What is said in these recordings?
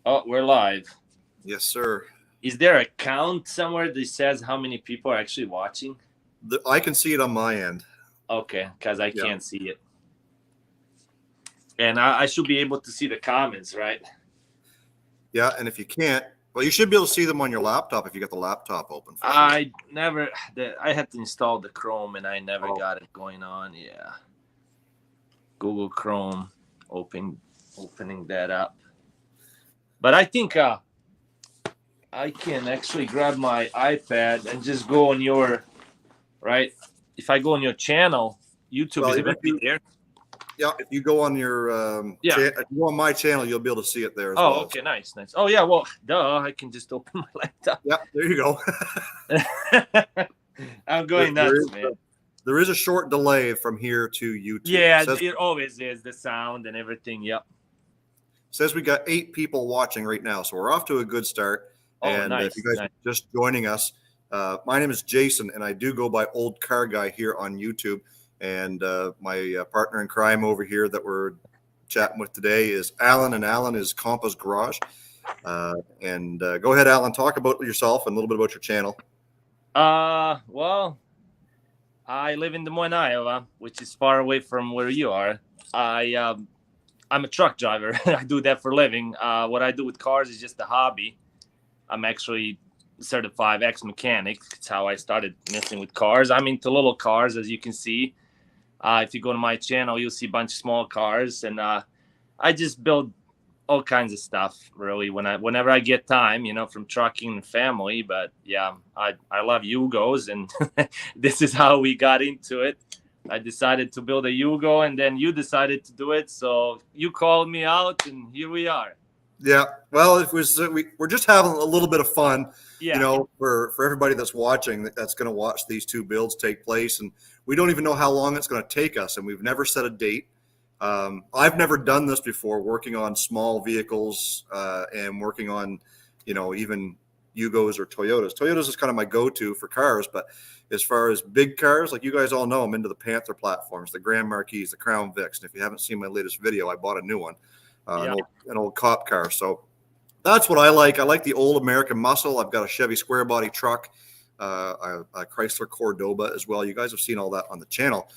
Oh, we're live. Yes, sir. Is there a count somewhere that says how many people are actually watching? I can see it on my end. Okay, because I Yeah. can't see it. And I should be able to see the comments, right? Yeah. And if you can't, well, you should be able to see them on your laptop if you got the laptop open for sure. I never, I had to install the Chrome and I never Oh. got it going on. Yeah. Google Chrome, opening that up. But I think I can actually grab my iPad and just go on your, right? If I go on your channel, YouTube, Well, is it going to be there? Yeah. If you go on your, Yeah. if you go on my channel, you'll be able to see it there as Oh, well. okay, nice. Oh, yeah, well, duh, I can just open my laptop. Yeah, there you go. I'm going nuts, man. There is a short delay from here to YouTube. Yeah, it always is, the sound and everything, yep. Says we got 8 people watching right now, so we're off to a good start. Oh, and nice, if you guys are just joining us, my name is Jason, and I do go by Old Car Guy here on YouTube. And my partner in crime over here that we're chatting with today is Alen, and Alen is Kompas Garage. And go ahead, Alen, talk about yourself and a little bit about your channel. Well, I live in Des Moines, Iowa, which is far away from where you are. I'm a truck driver. I do that for a living. What I do with cars is just a hobby. I'm actually certified ex-mechanic. It's how I started messing with cars. I'm into little cars, as you can see. If you go to my channel, you'll see a bunch of small cars, and I just build all kinds of stuff, really, whenever I get time, from trucking and family. But yeah, I love Yugos, and this is how we got into it. I decided to build a Yugo, and then you decided to do it, so you called me out, and here we are. Yeah, well, it was we're just having a little bit of fun, yeah. For everybody that's watching, that's going to watch these two builds take place, and we don't even know how long it's going to take us, and we've never set a date. I've never done this before, working on small vehicles and working on, even Yugos or Toyotas. Toyotas is kind of my go-to for cars, but as far as big cars, like you guys all know, I'm into the Panther platforms, the Grand Marquis, the Crown Vics, and if you haven't seen my latest video, I bought a new one. An old cop car. So that's what I like. I like the old American muscle. I've got a Chevy square body truck, a Chrysler Cordoba as well. You guys have seen all that on the channel.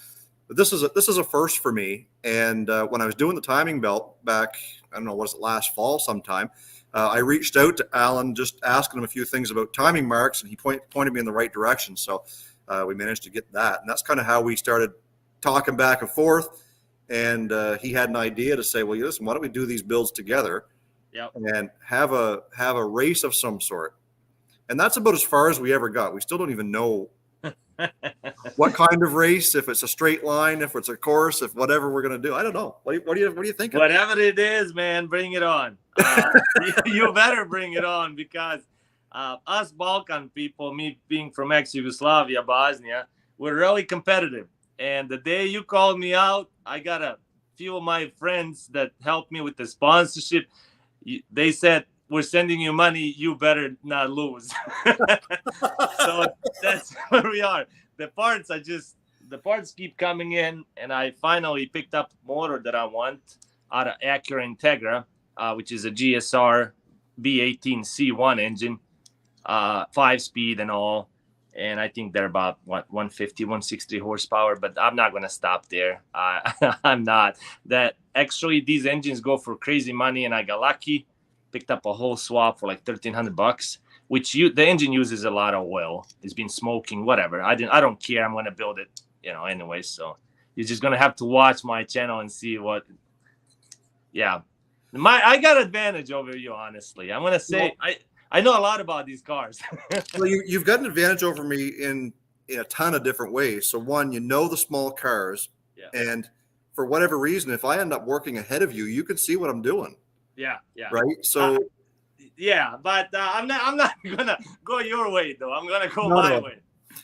But this is a first for me. And when I was doing the timing belt back, I don't know, was it last fall sometime, I reached out to Alen, just asking him a few things about timing marks, and he pointed me in the right direction. So we managed to get that. And that's kind of how we started talking back and forth. And he had an idea to say, well, listen, why don't we do these builds together and have a race of some sort? And that's about as far as we ever got. We still don't even know what kind of race, if it's a straight line, if it's a course, if whatever we're going to do. I don't know. What do you think? Whatever it is, man, bring it on. You better bring it on, because us Balkan people, me being from ex-Yugoslavia, Bosnia, we're really competitive. And the day you called me out, I got a few of my friends that helped me with the sponsorship. They said, we're sending you money, you better not lose. So that's where we are. The parts keep coming in, and I finally picked up a motor that I want out of Acura Integra, which is a GSR B18C1 engine, 5-speed and all. And I think they're about 150, 160 horsepower, but I'm not going to stop there. I'm not. That actually, these engines go for crazy money, and I got lucky, picked up a whole swap for like $1,300, which the engine uses a lot of oil. It's been smoking, whatever. I don't care. I'm going to build it, anyway. So you're just going to have to watch my channel and see what. Yeah, I got advantage over you, honestly. I'm going to say I know a lot about these cars. Well, you've got an advantage over me in a ton of different ways. So one, the small cars, and for whatever reason, if I end up working ahead of you, you can see what I'm doing. Yeah. Right. So. But I'm not gonna go your way though. I'm gonna go my way.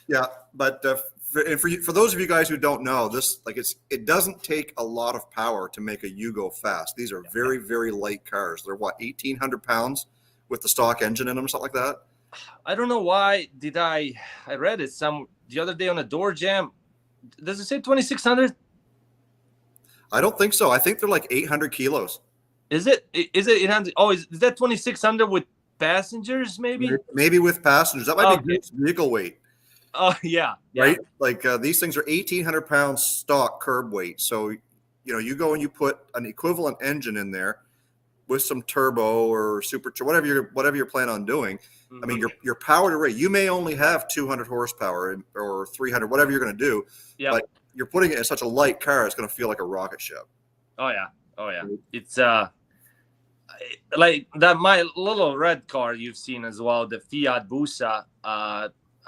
Yeah, but for those of you guys who don't know, this it doesn't take a lot of power to make a Yugo fast. These are very, very light cars. They're 1,800 pounds. With the stock engine in them, something like that. I don't know why. I read it the other day on a door jam. Does it say 2,600? I don't think so. I think they're like 800 kilos. Is it 800? Oh, is that 2600 with passengers? Maybe. Maybe with passengers. That might be gross vehicle weight. Oh yeah, right. Like these things are 1,800 pounds stock curb weight. So you go and you put an equivalent engine in there with some turbo or supercharger, whatever you're planning on doing. Mm-hmm. I mean, your power to rate, you may only have 200 horsepower or 300, whatever you're going to do. Yeah. But you're putting it in such a light car, it's going to feel like a rocket ship. Oh yeah. It's like that. My little red car you've seen as well, the Fiat Busa.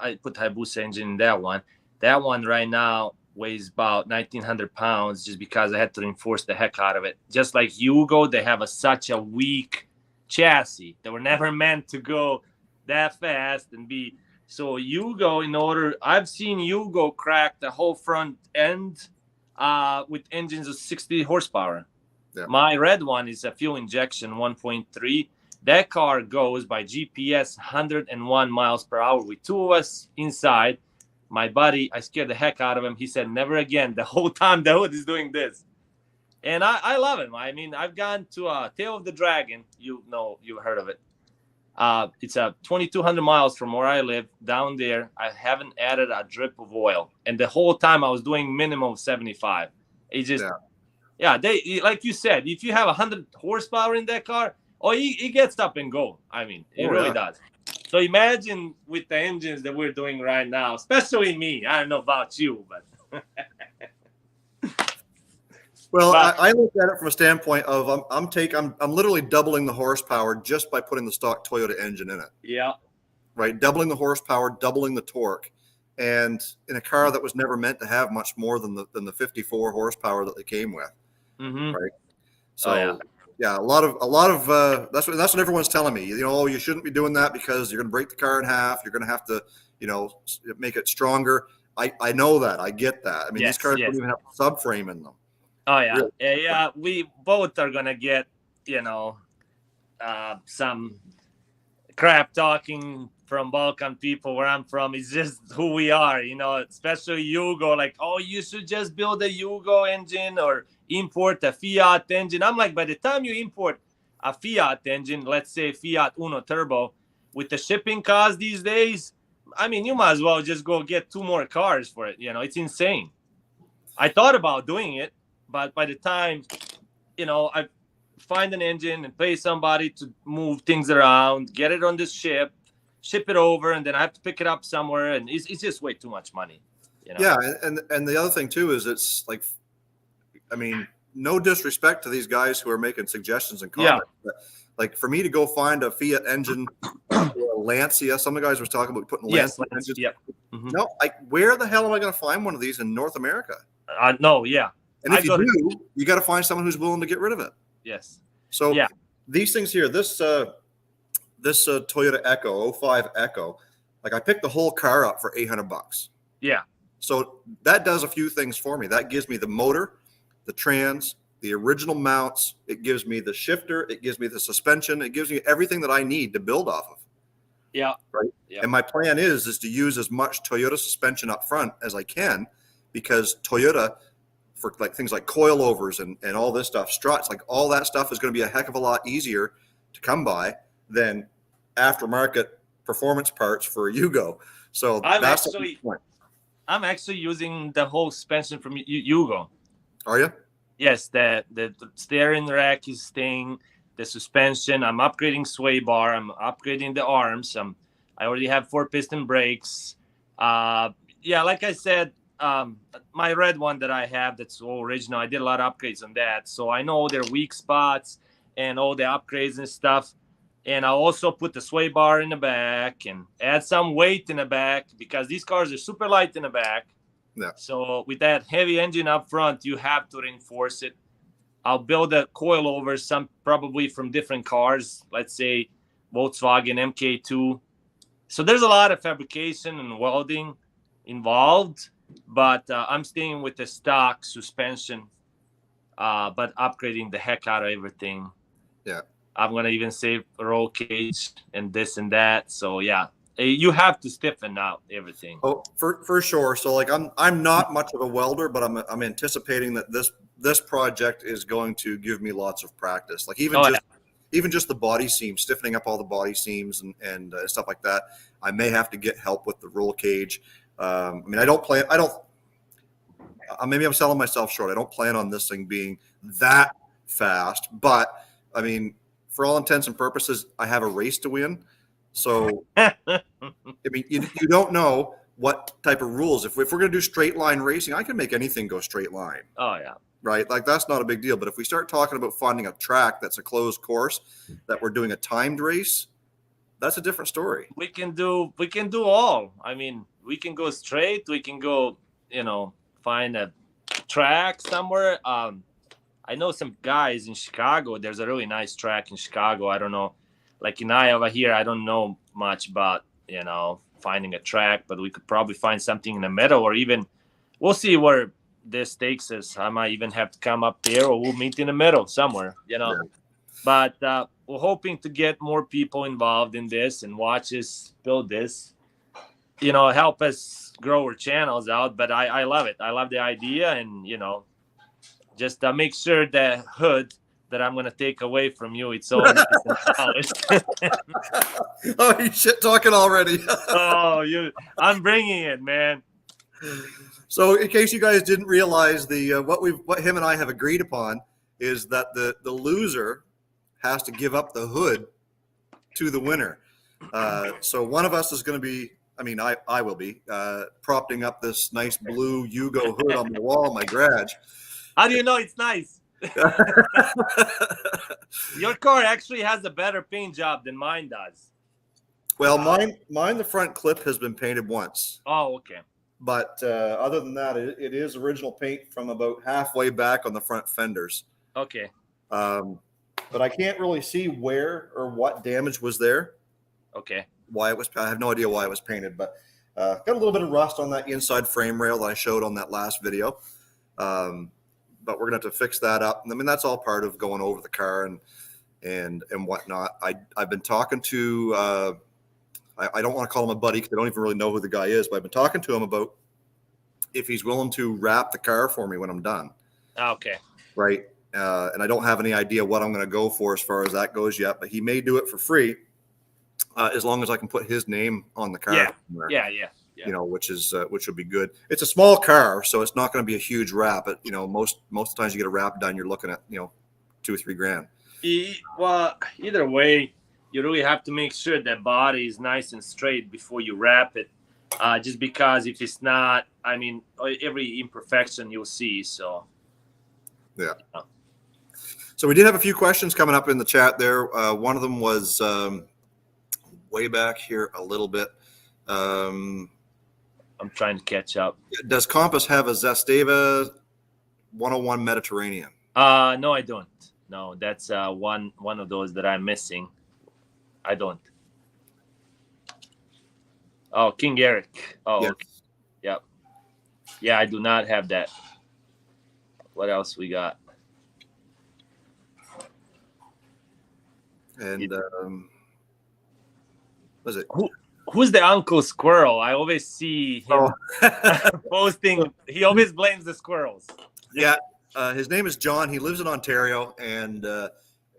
I put Hayabusa engine in that one. That one right now weighs about 1,900 pounds just because I had to reinforce the heck out of it. Just like Yugo, they have such a weak chassis. They were never meant to go that fast and be. So Yugo, I've seen Yugo crack the whole front end with engines of 60 horsepower. Yeah. My red one is a fuel injection 1.3. That car goes by GPS 101 miles per hour with two of us inside. My buddy, I scared the heck out of him. He said, never again. The whole time the hood is doing this. And I love him. I mean, I've gone to Tail of the Dragon. You've heard of it. It's 2,200 miles from where I live down there. I haven't added a drip of oil. And the whole time I was doing minimum 75. It just, they, like you said, if you have 100 horsepower in that car, he gets up and go. I mean, it really does. So imagine with the engines that we're doing right now, especially me. I don't know about you, but. Well, I look at it from a standpoint of I'm literally doubling the horsepower just by putting the stock Toyota engine in it. Yeah. Right, doubling the horsepower, doubling the torque, and in a car that was never meant to have much more than the 54 horsepower that they came with. Mm-hmm. Right. So. Yeah, a lot of that's what everyone's telling me. You shouldn't be doing that because you're going to break the car in half. You're going to have to, make it stronger. I know that. I get that. I mean, these cars don't even have a subframe in them. Oh yeah, really. Yeah. We both are going to get, some crap talking from Balkan people where I'm from. It's just who we are, especially Yugo. Like, oh, you should just build a Yugo engine or import a Fiat engine. I'm like, by the time you import a Fiat engine, let's say Fiat Uno Turbo, with the shipping costs these days, I mean, you might as well just go get 2 more cars for it. It's insane. I thought about doing it, but by the time, I find an engine and pay somebody to move things around, get it on this ship it over, and then I have to pick it up somewhere, and it's just way too much money. Yeah, and the other thing too is it's like, I mean, no disrespect to these guys who are making suggestions and comments, but like for me to go find a Fiat engine or a Lancia, some of the guys were talking about putting Lancia engines. Yep. Mm-hmm. No, where the hell am I going to find one of these in North America? No, yeah. And if you do, you got to find someone who's willing to get rid of it. Yes. So these things here, this Toyota Echo, 05 Echo, like I picked the whole car up for $800. Yeah. So that does a few things for me. That gives me the motor, the trans, the original mounts. It gives me the shifter. It gives me the suspension. It gives me everything that I need to build off of. Yeah. Right. Yeah. And my plan is to use as much Toyota suspension up front as I can, because Toyota, for like things like coilovers and all this stuff, struts, like all that stuff is going to be a heck of a lot easier to come by than aftermarket performance parts for Yugo. So I'm actually using the whole suspension from Yugo. Are you? Yes, the steering rack is staying, the suspension. I'm upgrading sway bar. I'm upgrading the arms. I already have 4-piston brakes. Like I said, my red one that I have that's all original, I did a lot of upgrades on that. So I know their weak spots and all the upgrades and stuff. And I also put the sway bar in the back and add some weight in the back because these cars are super light in the back. Yeah. So with that heavy engine up front, you have to reinforce it. I'll build a coilover, some probably from different cars, let's say Volkswagen MK2. So there's a lot of fabrication and welding involved, but I'm staying with the stock suspension, but upgrading the heck out of everything. Yeah. I'm going to even save a roll cage and this and that. So, yeah, you have to stiffen out everything. Oh, for sure. So, like, I'm not much of a welder, but I'm anticipating that this project is going to give me lots of practice. Like even just the body seams, stiffening up all the body seams and stuff like that. I may have to get help with the roll cage. I mean, maybe I'm selling myself short. I don't plan on this thing being that fast, but I mean, for all intents and purposes, I have a race to win. So, I mean, you don't know what type of rules. If we're going to do straight line racing, I can make anything go straight line. Oh yeah. Right. Like that's not a big deal. But if we start talking about finding a track that's a closed course, that we're doing a timed race, that's a different story. We can do all. I mean, we can go straight. We can go, find a track somewhere. I know some guys in Chicago. There's a really nice track in Chicago. I don't know, like in Iowa here, I don't know much about, finding a track, but we could probably find something in the middle, or even we'll see where this takes us. I might even have to come up there, or we'll meet in the middle somewhere, Yeah. But we're hoping to get more people involved in this and watch us build this, help us grow our channels out. But I love it. I love the idea, and, just make sure the hood that I'm going to take away from you, it's all nice and polished. Oh, you shit talking already. I'm bringing it, man. So in case you guys didn't realize, what him and I have agreed upon is that the loser has to give up the hood to the winner. So one of us is going to be, I will be propping up this nice blue Yugo hood on the wall in my garage. How do you know it's nice? Your car actually has a better paint job than mine does. Well, mine the front clip has been painted once. Oh, okay. But other than that, it is original paint from about halfway back on the front fenders. Okay. But I can't really see where or what damage was there. Okay. I have no idea why it was painted, but got a little bit of rust on that inside frame rail that I showed on that last video. But we're gonna have to fix that up. I mean, that's all part of going over the car and whatnot. I've been talking to I don't want to call him a buddy because I don't even really know who the guy is, but I've been talking to him about if he's willing to wrap the car for me when I'm done. Okay. Right. And I don't have any idea what I'm going to go for as far as that goes yet, but he may do it for free as long as I can put his name on the car. Yeah. Which would be good. It's a small car, so it's not going to be a huge wrap. But most of the times you get a wrap done, you're looking at $2 or $3 grand. Well, either way, you really have to make sure that body is nice and straight before you wrap it. Just because if it's not, every imperfection you'll see. So, yeah. So we did have a few questions coming up in the chat there. One of them was way back here a little bit. I'm trying to catch up. Does Kompas have a Zastava 101 Mediterranean? No, I don't. No, that's one of those that I'm missing. I don't. Oh, King Eric. Oh, yes. Okay. Yep. Yeah, I do not have that. What else we got? And was it? Who's the Uncle Squirrel? I always see him posting. He always blames the squirrels. Yeah, his name is John. He lives in Ontario, and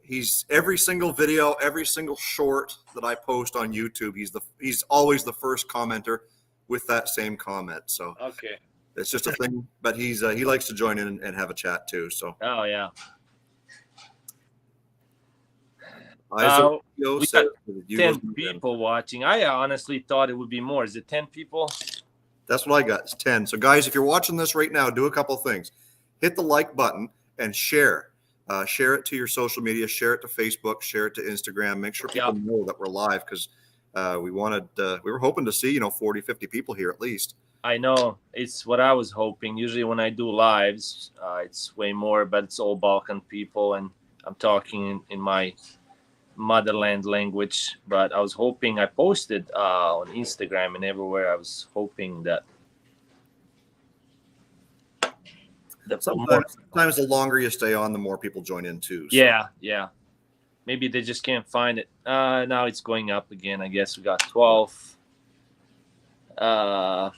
he's every single video, every single short that I post on YouTube. He's always the first commenter with that same comment. So okay, it's just a thing. But he likes to join in and have a chat too. So yeah. We got 10 people watching. I honestly thought it would be more. Is it 10 people? That's what I got. It's 10. So guys, if you're watching this right now, do a couple of things. Hit the like button and share. Share it to your social media. Share it to Facebook. Share it to Instagram. Make sure people know that we're live because we were hoping to see 40, 50 people here at least. I know. It's what I was hoping. Usually when I do lives, it's way more, but it's all Balkan people, and I'm talking in my motherland language. But I was hoping, I posted on Instagram and everywhere, I was hoping that sometimes the longer you stay on, the more people join in too. So. Yeah. Maybe they just can't find it. Now it's going up again. I guess we got 12. So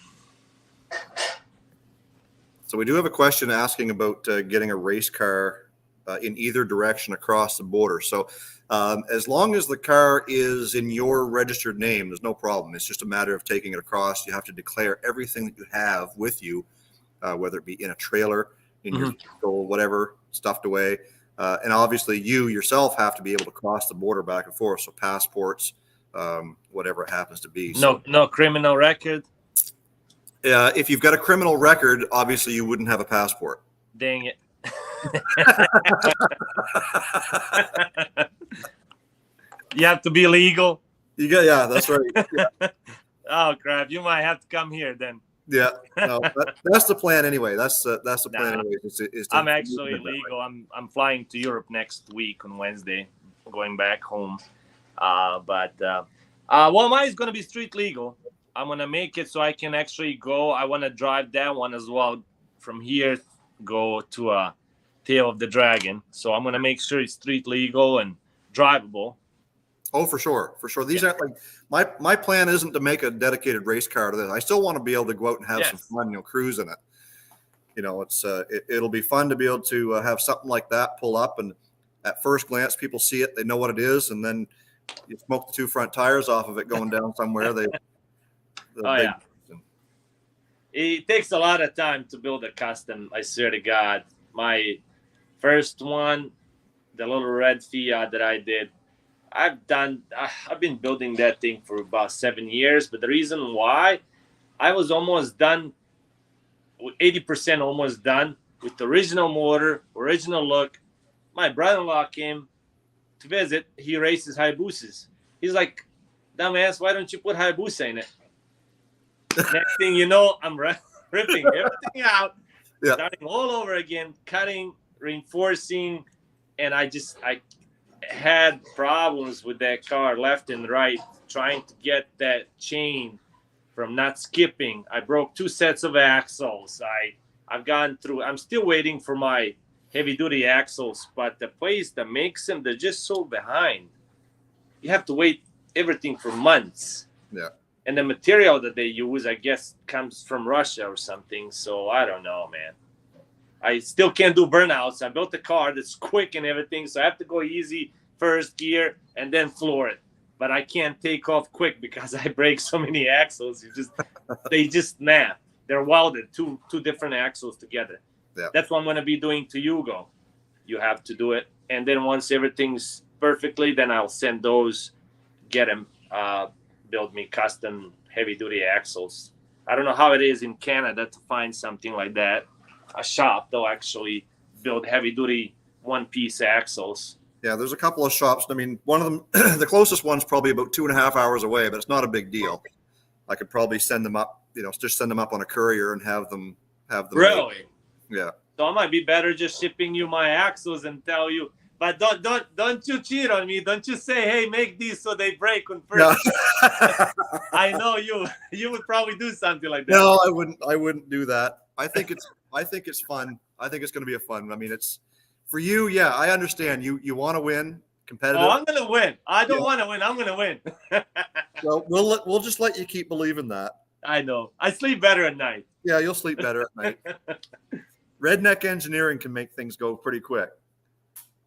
So we do have a question asking about getting a race car in either direction across the border. So as long as the car is in your registered name, there's no problem. It's just a matter of taking it across. You have to declare everything that you have with you, whether it be in a trailer, in your vehicle, whatever, stuffed away. And obviously you yourself have to be able to cross the border back and forth. So passports, whatever it happens to be. No criminal record. If you've got a criminal record, obviously you wouldn't have a passport. Dang it. You have to be legal. Yeah, that's right. Yeah. Oh crap! You might have to come here then. Yeah, no, that's the plan anyway. That's the plan anyway. I'm actually legal. I'm flying to Europe next week on Wednesday, going back home. Well, mine is gonna be street legal. I'm gonna make it so I can actually go. I want to drive that one as well from here. Go to Tail of the Dragon. So I'm gonna make sure it's street legal and drivable. Oh, for sure. These aren't like my plan isn't to make a dedicated race car to this. I still want to be able to go out and have some fun, cruise in it. It's it'll be fun to be able to have something like that pull up, and at first glance, people see it, they know what it is, and then you smoke the two front tires off of it going down somewhere. It takes a lot of time to build a custom. I swear to God, my first one, the little red Fiat that I did. I've been building that thing for about 7 years, but the reason why I was almost done, 80% almost done with the original motor, original look. My brother-in-law came to visit. He races Hayabusas. He's like, dumbass, why don't you put Hayabusa in it? Next thing you know, I'm ripping everything out, starting all over again, cutting, reinforcing, and I had problems with that car left and right, trying to get that chain from not skipping. I broke 2 sets of axles. I've gone through. I'm still waiting for my heavy duty axles, but the place that makes them, they're just so behind. You have to wait everything for months. Yeah. And the material that they use, I guess, comes from Russia or something. So I don't know, man. I still can't do burnouts. I built a car that's quick and everything, so I have to go easy first gear and then floor it. But I can't take off quick because I break so many axles. They just snap. They're welded, two different axles together. Yeah. That's what I'm going to be doing to Yugo. You have to do it. And then once everything's perfectly, then I'll send those, get them, build me custom heavy-duty axles. I don't know how it is in Canada to find something like that. A shop, they'll actually build heavy-duty one-piece axles. Yeah, there's a couple of shops. I mean, one of them, the closest one's probably about 2.5 hours away, but it's not a big deal. I could probably send them up, just send them up on a courier and have them. Really? Made. Yeah. So it might be better just shipping you my axles and tell you, but don't you cheat on me. Don't you say, hey, make these so they break on first. No. I know you would probably do something like that. No, I wouldn't do that. I think it's fun. I think it's going to be a fun. I mean, it's for you. Yeah, I understand. You want to win, competitive. Oh, I'm going to win. I don't want to win. I'm going to win. Well, we'll just let you keep believing that. I know. I sleep better at night. Yeah, you'll sleep better at night. Redneck engineering can make things go pretty quick.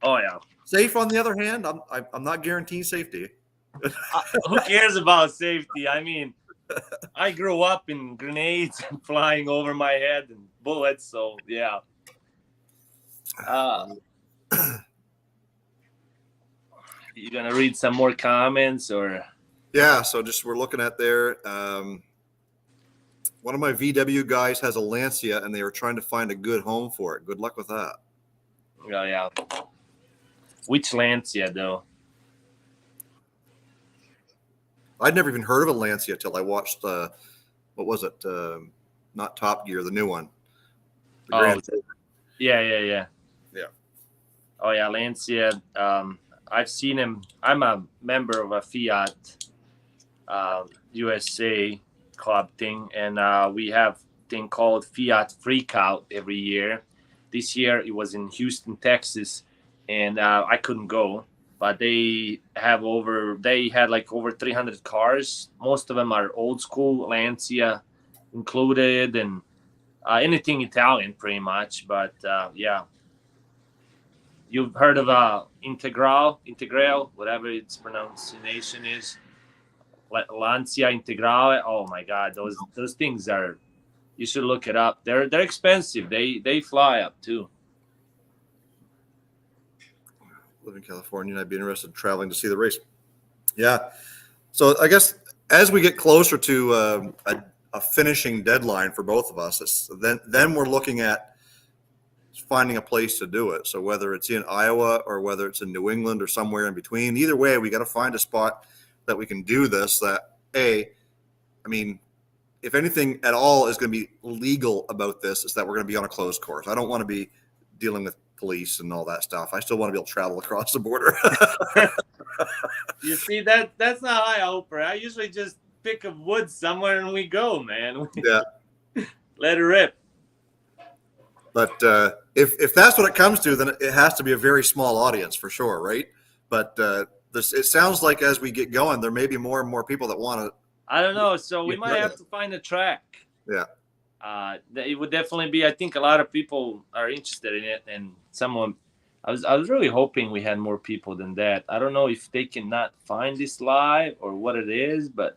Oh yeah. Safe, on the other hand, I'm not guaranteeing safety. Who cares about safety? I mean, I grew up in grenades flying over my head and bullets, so yeah. You gonna read some more comments or? Yeah, so we're looking at there. One of my VW guys has a Lancia, and they were trying to find a good home for it. Good luck with that. Oh yeah. Which Lancia though? I'd never even heard of a Lancia till I watched what was it? Not Top Gear, the new one. Yeah. Yeah. Oh yeah, Lancia. I've seen him. I'm a member of a Fiat USA club thing, and we have a thing called Fiat Freakout every year. This year it was in Houston, Texas, and I couldn't go. But they had over 300 cars. Most of them are old school, Lancia included, and anything Italian pretty much. But yeah, you've heard of Integral, whatever its pronunciation is, Lancia Integrale. Oh my God, those things are. You should look it up. They're expensive. They fly up too. Live in California, and I'd be interested in traveling to see the race. Yeah. So I guess as we get closer to a finishing deadline for both of us, then we're looking at finding a place to do it. So whether it's in Iowa or whether it's in New England or somewhere in between, either way, we got to find a spot that we can do this. I mean, if anything at all is going to be legal about this, is that we're going to be on a closed course. I don't want to be dealing with police and all that stuff. I still want to be able to travel across the border. You see, that's not how I operate. I usually just pick up wood somewhere and we go, man. Yeah. Let it rip. But if that's what it comes to, then it has to be a very small audience for sure, right? But it sounds like as we get going, there may be more and more people that want to. I don't know. So we might have to find a track. Yeah. It would definitely be. I think a lot of people are interested in it, and someone. I was really hoping we had more people than that. I don't know if they cannot find this live or what it is, but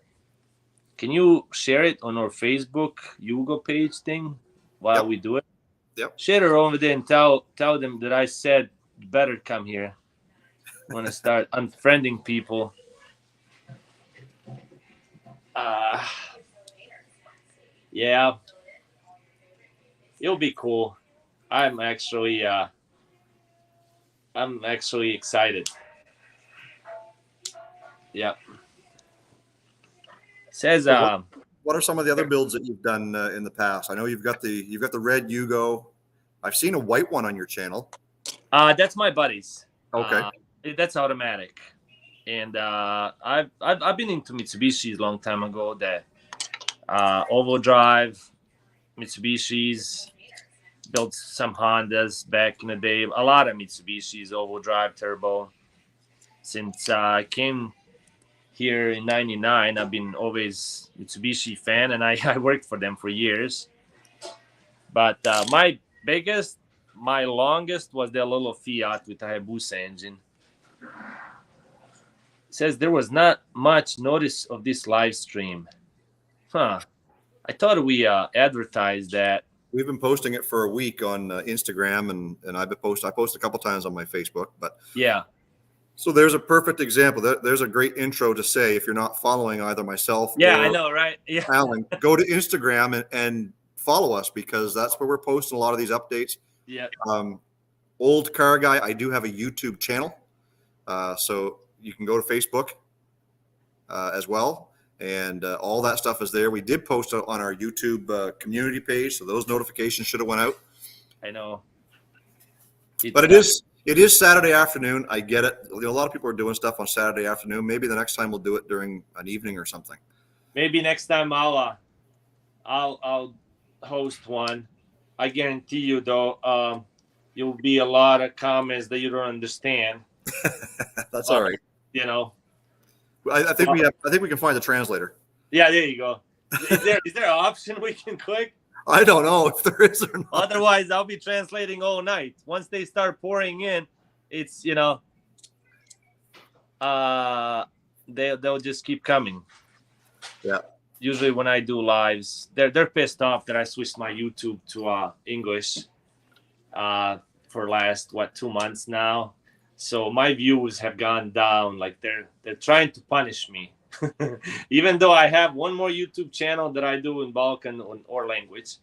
can you share it on our Facebook Yugo page thing while we do it? Yep. Share it over there and tell them that I said better come here. I want to start unfriending people. Yeah, it'll be cool. I'm actually excited. Yeah. Says what are some of the other builds that you've done in the past? I know you've got the red Yugo. I've seen a white one on your channel. That's my buddy's. Okay. That's automatic. And I've been into Mitsubishis a long time ago. That oval drive Mitsubishis, built some Hondas back in the day. A lot of Mitsubishis, oval drive turbo. Since I came here in '99, I've been always Mitsubishi fan, and I worked for them for years. But my longest was the little Fiat with a Hayabusa engine. It says there was not much notice of this live stream. Huh. I thought we advertised that. We've been posting it for a week on Instagram, and I post a couple times on my Facebook. But yeah. So there's a perfect example. There's a great intro to say if you're not following either myself or I know, right? Yeah. Alen, go to Instagram and follow us because that's where we're posting a lot of these updates. Yeah. Old Car Guy, I do have a YouTube channel. So you can go to Facebook as well. And all that stuff is there. We did post it on our YouTube community page, so those notifications should have went out. I know. But it is Saturday afternoon. I get it. A lot of people are doing stuff on Saturday afternoon. Maybe the next time we'll do it during an evening or something. Maybe next time I'll host one. I guarantee you, though, you'll be a lot of comments that you don't understand. That's all right. You know. I think we can find the translator. Yeah, there you go. Is there an option we can click? I don't know if there is or not. Otherwise, I'll be translating all night. Once they start pouring in, it's they'll just keep coming. Yeah. Usually when I do lives, they're pissed off that I switched my YouTube to English for last 2 months now. So my views have gone down. Like they're trying to punish me, even though I have one more YouTube channel that I do in Balkan or language,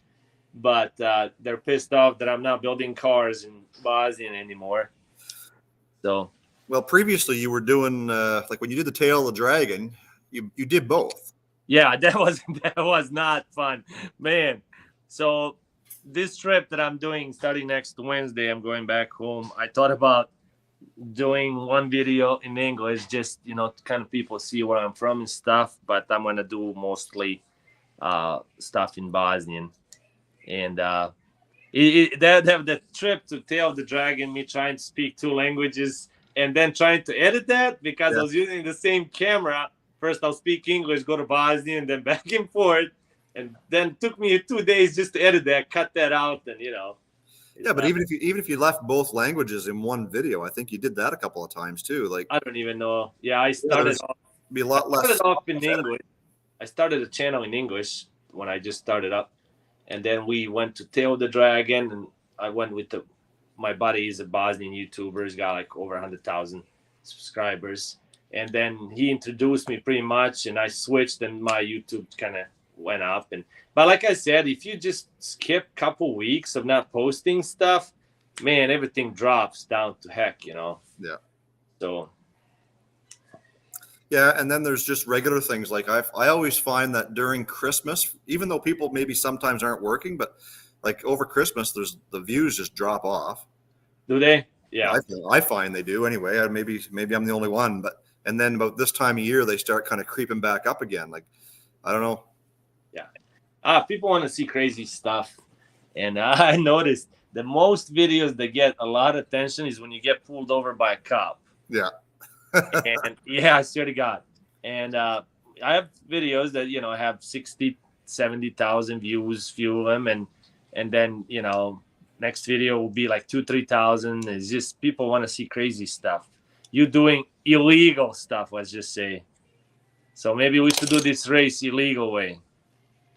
but they're pissed off that I'm not building cars in Bosnian anymore. So, well, previously you were doing like when you did the Tail of the Dragon, you did both. Yeah, that was not fun, man. So this trip that I'm doing starting next Wednesday, I'm going back home. I thought about doing one video in English, just to kind of people see where I'm from and stuff, but I'm gonna do mostly stuff in Bosnian. And the trip to Tail of the Dragon, me trying to speak 2 languages and then trying to edit that because I was using the same camera. First I'll speak English, go to Bosnian, then back and forth, and then took me 2 days just to edit that, cut that out, and Yeah, but even if you left both languages in one video, I think you did that a couple of times too. Like, I don't even know. Yeah, I yeah, started off. be a lot less. Started off in English. I started a channel in English when I just started up, and then we went to Tail the Dragon, and I went with my buddy. He's a Bosnian YouTuber. He's got like over 100,000 subscribers, and then he introduced me pretty much, and I switched, and my YouTube kind of went up. But like I said, if you just skip a couple weeks of not posting stuff, man, everything drops down to heck. Yeah. So. Yeah, and then there's just regular things like I always find that during Christmas, even though people maybe sometimes aren't working, but like over Christmas, the views just drop off. Do they? Yeah, I find they do anyway. Maybe I'm the only one, and then about this time of year, they start kind of creeping back up again. Like, I don't know. Yeah, people want to see crazy stuff, and I noticed the most videos that get a lot of attention is when you get pulled over by a cop. Yeah. And yeah, I swear to God. And I have videos that have 60, 70,000 views, few of them, and then next video will be like 2,000-3,000. It's just people want to see crazy stuff. You doing illegal stuff, let's just say. So maybe we should do this race illegal way.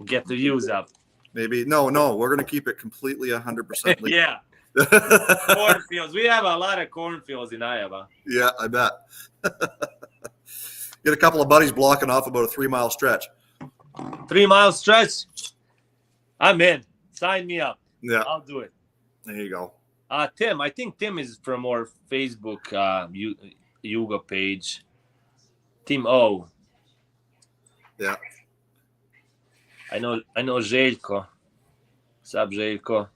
Get the views up. Maybe no, we're gonna keep it completely 100% legal. Yeah. Cornfields. We have a lot of cornfields in Iowa. Yeah, I bet. Get a couple of buddies blocking off about a 3-mile stretch. 3-mile stretch. I'm in. Sign me up. Yeah, I'll do it. There you go. Tim. I think Tim is from our Facebook Yugo page. Tim O. Yeah. I know Željko. Sub Željko.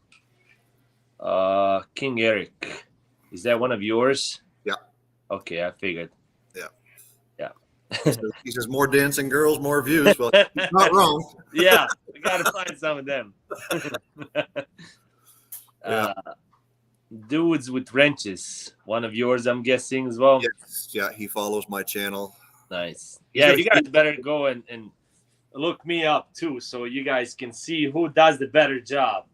King Eric. Is that one of yours? Yeah. Okay, I figured. Yeah. He says more dancing girls, more views. Well, he's not wrong. Yeah, we gotta find some of them. Dudes with wrenches. One of yours, I'm guessing, as well. Yes. Yeah, he follows my channel. Nice. Yeah, you guys better go and look me up too, so you guys can see who does the better job.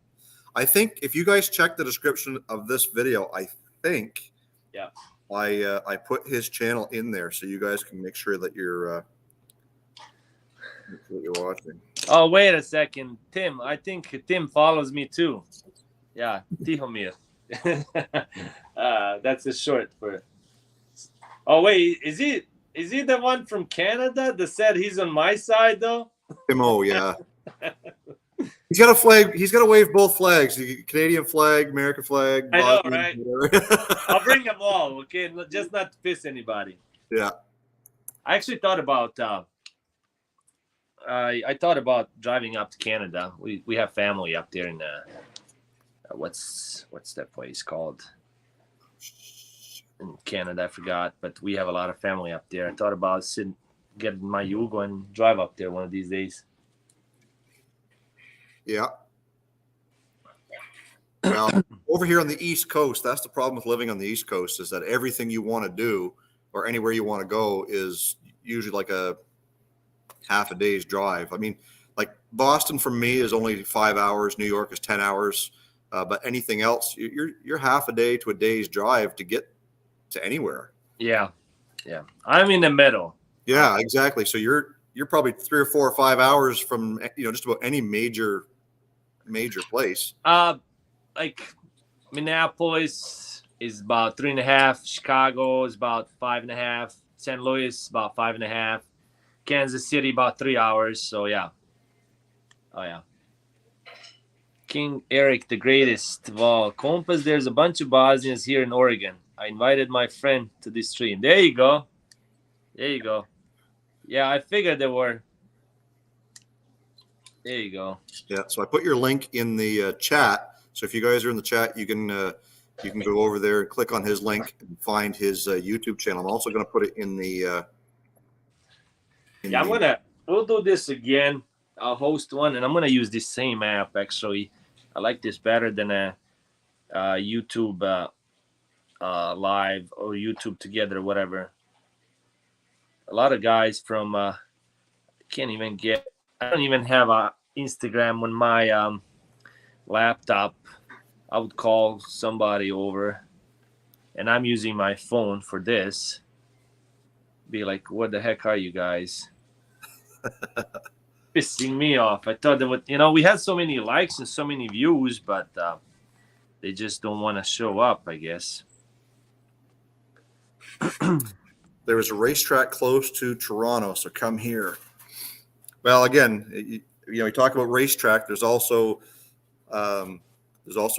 I think if you guys check the description of this video, I think I put his channel in there so you guys can make sure that you're watching. Oh, wait a second. Tim, I think Tim follows me too. Yeah, Tihomir. That's a short for. Oh wait, is he the one from Canada that said he's on my side though? Timo, yeah. He's got a flag. He's got to wave both flags: the Canadian flag, American flag. I know, right? I'll bring them all. Okay, just not to piss anybody. Yeah. I actually thought about. I thought about driving up to Canada. We have family up there in what's that place called in Canada? I forgot, but we have a lot of family up there. I thought about getting my Yugo and drive up there one of these days. Yeah. Well, over here on the East Coast, that's the problem with living on the East Coast, is that everything you want to do or anywhere you want to go is usually like a half a day's drive. I mean, like Boston for me is only 5 hours. New York is 10 hours. But anything else, you're half a day to a day's drive to get to anywhere. Yeah. I'm in the middle. Yeah, exactly. So you're probably 3 or 4 or 5 hours from just about any major place. Like Minneapolis is about 3.5. Chicago is about 5.5. St. Louis about 5.5. Kansas City about 3 hours. So yeah. Oh yeah. King Eric, the greatest of all. Kompas, there's a bunch of Bosnians here in Oregon. I invited my friend to this stream. There you go. Yeah, I figured there were. There you go. Yeah, so I put your link in the chat. So if you guys are in the chat, you can go over there and click on his link and find his YouTube channel. I'm also going to put it in the. We'll do this again. I'll host one, and I'm gonna use this same app. Actually, I like this better than a YouTube live or YouTube together, or whatever. A lot of guys from I don't even have a Instagram on my laptop. I would call somebody over, and I'm using my phone for this. Be like, what the heck are you guys? Pissing me off. I thought that would, we had so many likes and so many views, but they just don't want to show up, I guess. There is a racetrack close to Toronto, so come here. Well, again, we talk about racetrack. There's also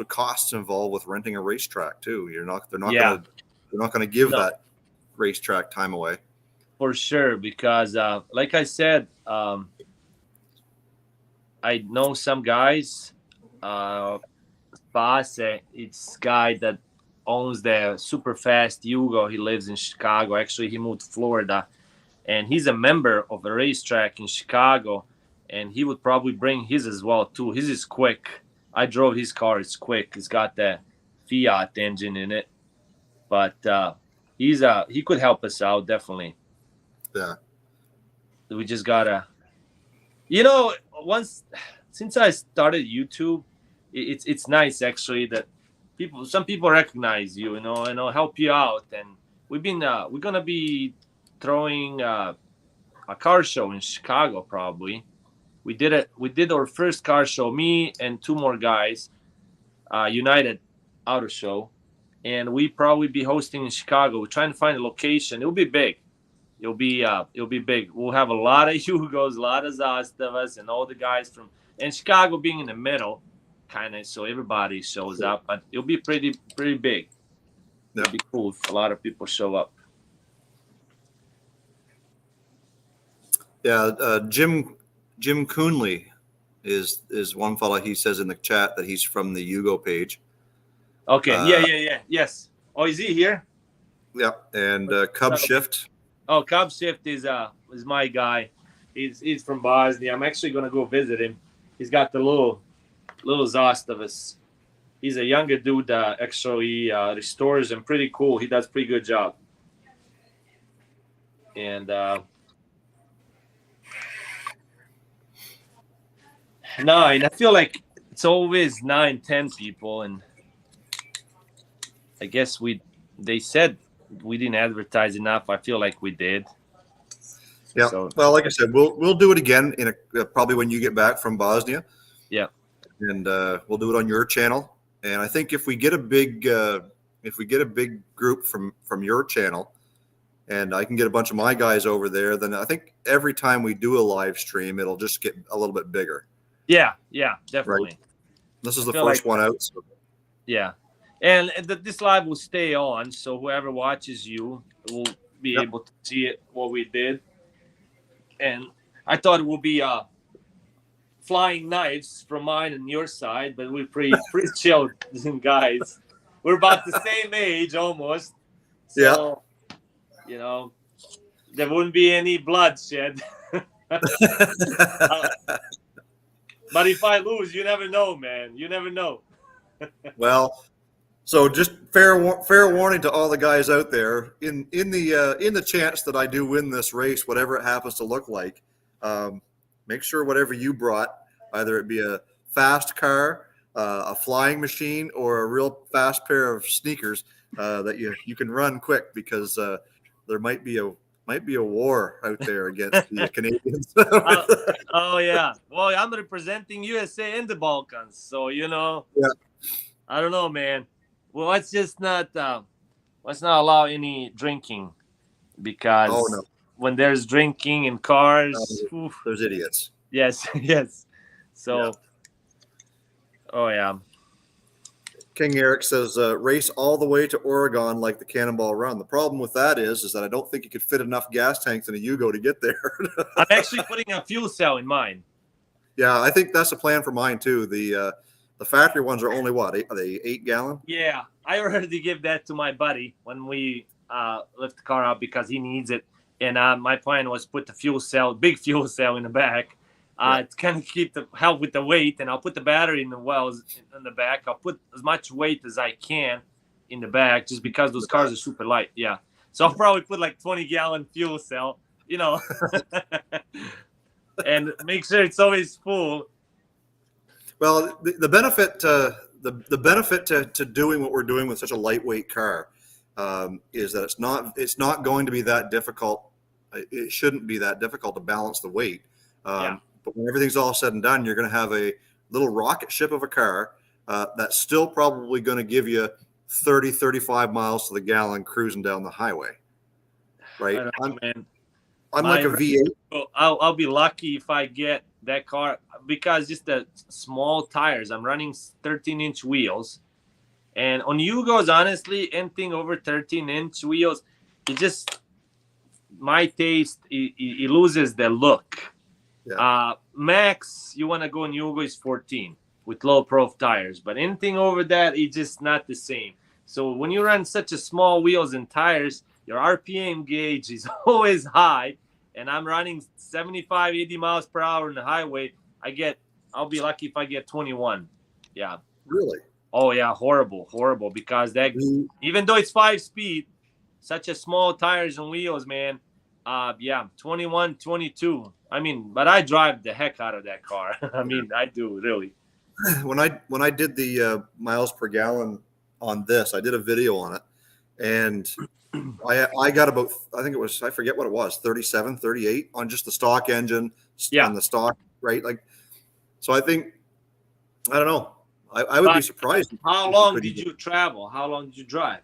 costs involved with renting a racetrack too. They're not going to give that racetrack time away. For sure, because like I said, I know some guys. Boss, it's guy that owns the super fast Yugo. He lives in Chicago. Actually, he moved to Florida, and he's a member of a racetrack in Chicago. And he would probably bring his as well too. His is quick. I drove his car. It's quick. It's got the Fiat engine in it, but he could help us out definitely. Yeah. We just gotta, since I started YouTube, it's nice actually that some people recognize you, and help you out. And we're gonna be throwing a car show in Chicago probably. We did our first car show, me and two more guys, United Auto Show, and we probably be hosting in Chicago. We're trying to find a location. It'll be big. It'll be big. We'll have a lot of Yugos, a lot of Zastavas, and all the guys and Chicago being in the middle, kind of, so everybody shows up. But it'll be pretty big. Yeah. It'll be cool if a lot of people show up. Yeah, Jim Coonley is one fella. He says in the chat that he's from the Yugo page. Okay. Yes. Oh, is he here? Yeah, and Cub Shift. Oh, Cub Shift is my guy. He's from Bosnia. I'm actually gonna go visit him. He's got the little Zastavas. He's a younger dude. Actually, restores them. Pretty cool. He does pretty good job. And 9. I feel like it's always 9, 10 people, and I guess they said we didn't advertise enough. I feel like we did. Yeah. So, well, like I said, we'll do it again probably when you get back from Bosnia. Yeah. And we'll do it on your channel. And I think if we get a big group from your channel, and I can get a bunch of my guys over there, then I think every time we do a live stream, it'll just get a little bit bigger. Yeah, definitely. Right? This is the first one out. So. Yeah. And this live will stay on, so whoever watches you will be able to see what we did. And I thought it would be flying knives from mine and your side, but we're pretty chilled guys. We're about the same age almost. So, there wouldn't be any bloodshed. But if I lose, you never know, man. You never know. Well, so just fair warning to all the guys out there. In the chance that I do win this race, whatever it happens to look like, make sure whatever you brought, either it be a fast car, a flying machine, or a real fast pair of sneakers that you can run quick, because there might be a war out there against the Canadians. Oh yeah. Well, I'm representing USA in the Balkans, so Yeah. I don't know, man. Well, let's not allow any drinking, because when there's drinking in cars, there's idiots. Yes. So, oh yeah. King Eric says, race all the way to Oregon like the Cannonball Run. The problem with that is that I don't think you could fit enough gas tanks in a Yugo to get there. I'm actually putting a fuel cell in mine. Yeah, I think that's a plan for mine too. The factory ones are only what? Are they 8 gallon? Yeah, I already give that to my buddy when we lift the car out, because he needs it. And my plan was put the big fuel cell in the back. To kind of help with the weight, and I'll put the battery in the wells in the back. I'll put as much weight as I can in the back, just because those cars are super light. Yeah, so I'll probably put like 20-gallon fuel cell, and make sure it's always full. Well, the benefit the benefit to doing what we're doing with such a lightweight car is that it's not going to be that difficult. It shouldn't be that difficult to balance the weight. Yeah. But when everything's all said and done, you're going to have a little rocket ship of a car that's still probably going to give you 30, 35 miles to the gallon cruising down the highway. Right? I don't know, man. I'm like a V8. I'll be lucky if I get that car because just the small tires. I'm running 13-inch wheels, and on Yugos, honestly, anything over 13-inch wheels, it just my taste. It loses the look. Yeah. Max, you want to go on Yugo is 14 with low prof tires, but anything over that, it's just not the same. So when you run such a small wheels and tires, your RPM gauge is always high, and I'm running 75, 80 miles per hour on the highway. I'll be lucky if I get 21. Yeah. Really? Oh yeah, horrible, because that even though it's 5-speed, such a small tires and wheels, man. Yeah, 21, 22. I mean, but I drive the heck out of that car. I mean, I do really. When I did the miles per gallon on this, I did a video on it, and I got about, I think it was, I forget what it was, 37, 38 on just the stock engine, on the stock, right? Like, so I think, I don't know. I would be surprised. How long did you travel? How long did you drive?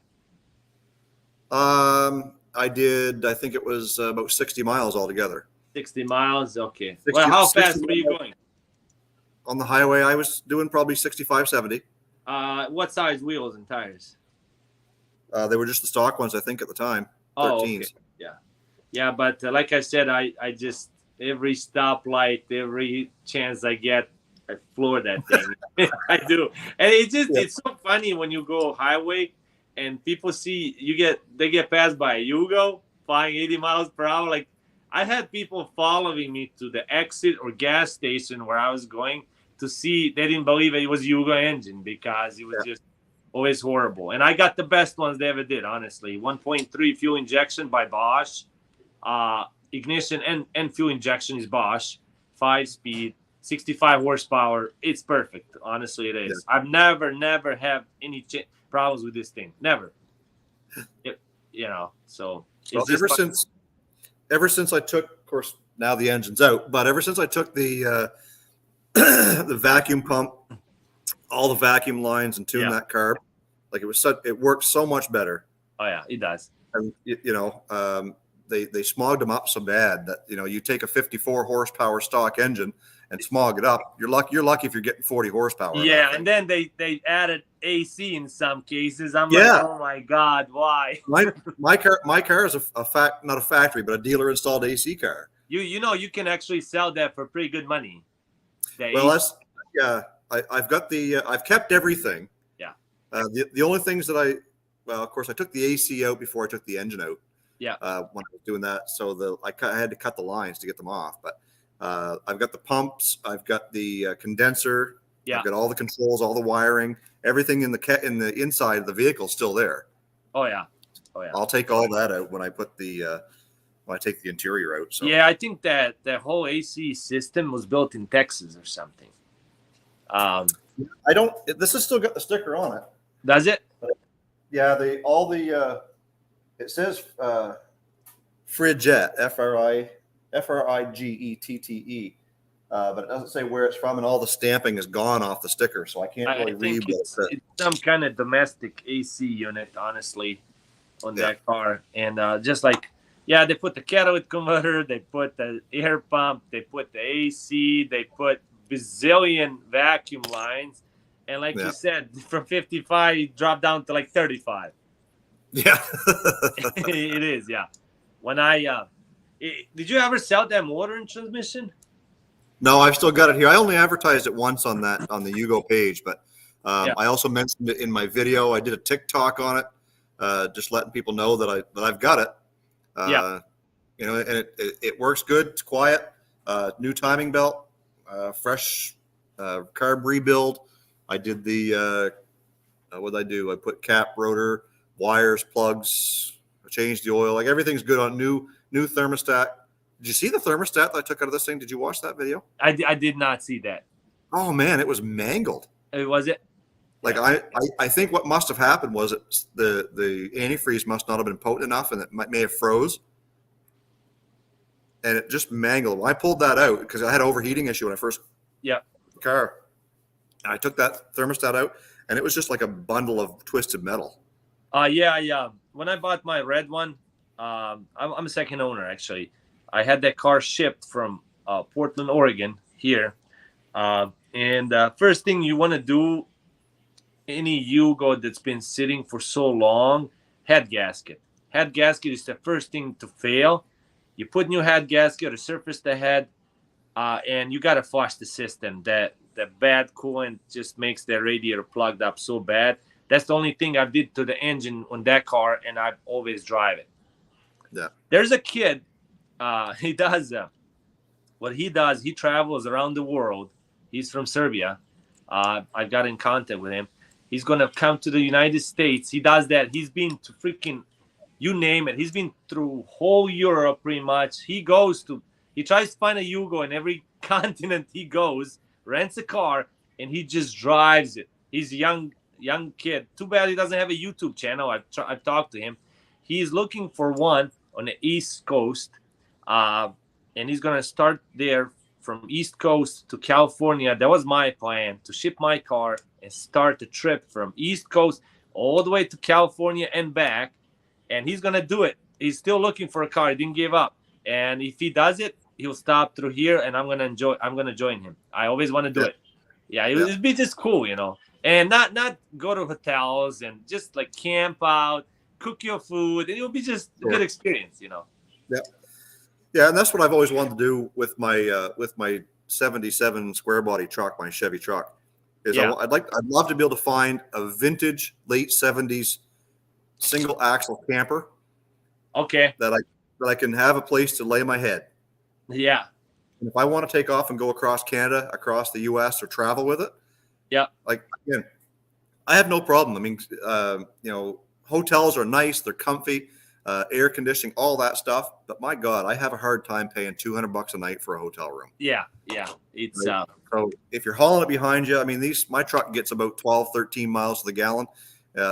I think it was about 60 miles altogether. 60 miles? Okay. Well, how fast were you going? On the highway, I was doing probably 65, 70. What size wheels and tires? They were just the stock ones, I think, at the time. 13s. Oh, okay. Yeah. Yeah, but like I said, I just, every stoplight, every chance I get, I floor that thing. I do. And it's so funny when you go highway and people see they get passed by a Yugo flying 80 miles per hour. Like, I had people following me to the exit or gas station where I was going to see. They didn't believe it was Yugo engine because it was just always horrible. And I got the best ones they ever did, honestly. 1.3 fuel injection by Bosch. Ignition and fuel injection is Bosch. 5-speed, 65 horsepower. It's perfect. Honestly, it is. Yeah. I've never have any problems with this thing. Never. So ever since I took, of course, now the engine's out, but ever since I took the the vacuum pump, all the vacuum lines, and tuned that carb, like it works so much better. Oh yeah, it does. And they smogged them up so bad that you take a 54 horsepower stock engine and smog it up. You're lucky if you're getting 40 horsepower. Yeah, and then they added AC in some cases. I'm like, oh my God, why? my car is not a factory, but a dealer installed AC car. You can actually sell that for pretty good money. Well, I've got I've kept everything. Yeah. The only things that of course I took the AC out before I took the engine out. Yeah. When I was doing that, so I had to cut the lines to get them off, but I've got the pumps, I've got the condenser, I've got all the controls, all the wiring, everything in the inside of the vehicle is still there. Oh yeah. I'll take all that out when I put when I take the interior out. So. Yeah, I think that the whole AC system was built in Texas or something. This has still got the sticker on it. Does it? Yeah, it says Frigette, Frigette, but it doesn't say where it's from, and all the stamping is gone off the sticker, so I can't really read it's some kind of domestic AC unit, honestly, on that car. And just like, they put the catalytic converter, they put the air pump, they put the AC, they put bazillion vacuum lines, and like you said, from 55 you drop down to like 35. Yeah. It is. Yeah. When did you ever sell that motor and transmission? No, I've still got it here. I only advertised it once on the Yugo page, but I also mentioned it in my video. I did a TikTok on it, just letting people know that I've got it. And it works good. It's quiet. New timing belt, fresh carb rebuild. I did what did I do? I put cap, rotor, wires, plugs. I changed the oil. Like, everything's good on new thermostat. Did you see the thermostat that I took out of this thing? Did you watch that video? I did not see that. Oh man, it was mangled. Was it? Like Yeah. I think what must have happened was the antifreeze must not have been potent enough, and it may have froze, and it just mangled. When I pulled that out because I had an overheating issue when I first Yeah. car, and I took that thermostat out, and it was just like a bundle of twisted metal. Yeah. When I bought my red one, I'm a second owner actually. I had that car shipped from Portland, Oregon here, and first thing you want to do, any Yugo that's been sitting for so long, head gasket. Head gasket is the first thing to fail. You put new head gasket or surface the head, and you got to flush the system. That the bad coolant just makes the radiator plugged up so bad. That's the only thing I did to the engine on that car, and I always drive it. Yeah. There's a kid. He does what he does. He travels around the world. He's from Serbia. I got in contact with him. He's gonna come to the United States. He does that. He's been to freaking, you name it. He's been through whole Europe pretty much. He tries to find a Yugo in every continent he goes, rents a car, and he just drives it. He's a young kid. Too bad he doesn't have a YouTube channel. I've talked to him. He's looking for one on the East Coast, and he's gonna start there from East Coast to California. That was my plan, to ship my car and start the trip from East Coast all the way to California and back. And he's gonna do it. He's still looking for a car. He didn't give up. And if he does it, he'll stop through here, and I'm gonna join him. I always want to do it. Yeah, it'd be just cool, and not go to hotels and just like camp out, cook your food, and it'll be just a good experience. Yeah. Yeah, and that's what I've always wanted to do with my 77 square body truck, my Chevy truck. I'd love to be able to find a vintage late 70s single axle camper. Okay. That I can have a place to lay my head. Yeah. And if I want to take off and go across Canada, across the US, or travel with it, like again, I have no problem. I mean, hotels are nice, they're comfy. Air conditioning, all that stuff. But my God, I have a hard time paying $200 a night for a hotel room. Yeah. It's right? So if you're hauling it behind you, I mean, my truck gets about 12, 13 miles to the gallon.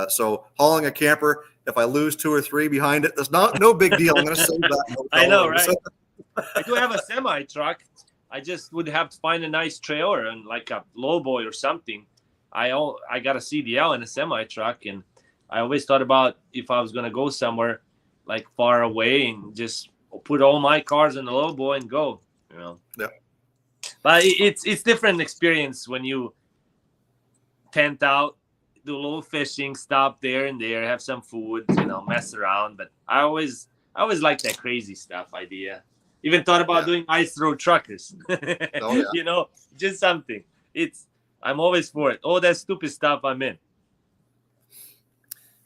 So hauling a camper, if I lose 2 or 3 behind it, that's no big deal. I'm going to save that. I know, right? I do have a semi truck. I just would have to find a nice trailer and like a lowboy or something. I got a CDL and a semi truck, and I always thought about if I was going to go somewhere like far away and just put all my cars in the lowboy and go, Yeah. But it's different experience when you tent out, do a little fishing, stop there and there, have some food, mess around. But I always like that crazy stuff idea. Even thought about doing ice road truckers. Oh, yeah. Just something. I'm always for it. All that stupid stuff I'm in.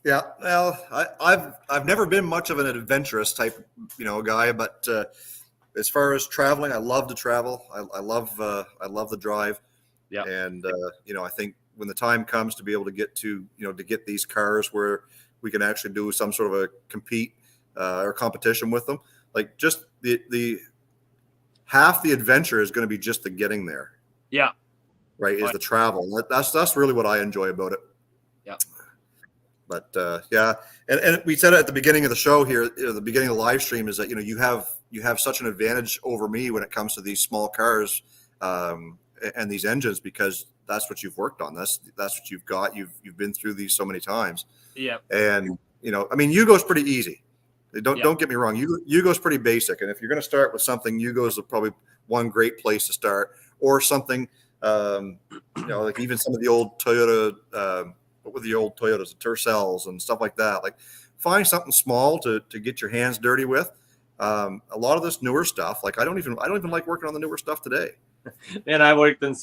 Yeah, well, I've never been much of an adventurous type, guy. But as far as traveling, I love to travel. I love the drive. Yeah. And I think when the time comes to be able to get to get these cars where we can actually do some sort of a compete or competition with them, like just the half the adventure is going to be just the getting there. Yeah. Right. Is the travel. That's really what I enjoy about it. Yeah. But and we said it at the beginning of the show here, the beginning of the live stream, is that you have such an advantage over me when it comes to these small cars and these engines, because that's what you've worked on. That's what you've got. You've been through these so many times. Yeah. And I mean, Yugo's pretty easy. Don't get me wrong. Yugo's pretty basic, and if you're going to start with something, Yugo's probably one great place to start, or something like even some of the old Toyota. What were the old Toyotas, the Tercels and stuff like that? Like, find something small to get your hands dirty with. A lot of this newer stuff, like I don't even like working on the newer stuff today. And I worked on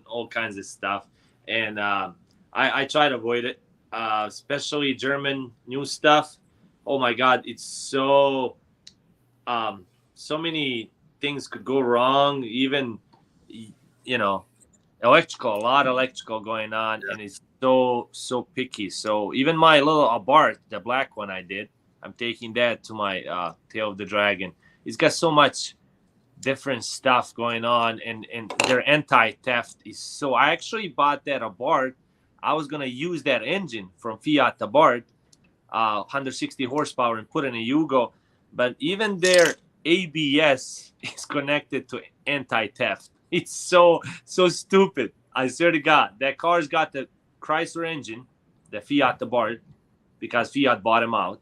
all kinds of stuff, and I try to avoid it, especially German new stuff. Oh my God, it's so many things could go wrong. Even electrical, a lot of electrical going on, and it's so picky. So even my little Abarth, the black one I'm taking that to my Tail of the Dragon. It's got so much different stuff going on, and their anti-theft is so. I actually bought that Abarth. I was gonna use that engine from Fiat Abarth, 160 horsepower, and put in a Yugo, but even their ABS is connected to anti-theft. It's so stupid. I swear to God, that car's got the Chrysler engine, the Fiat Abarth, because Fiat bought him out.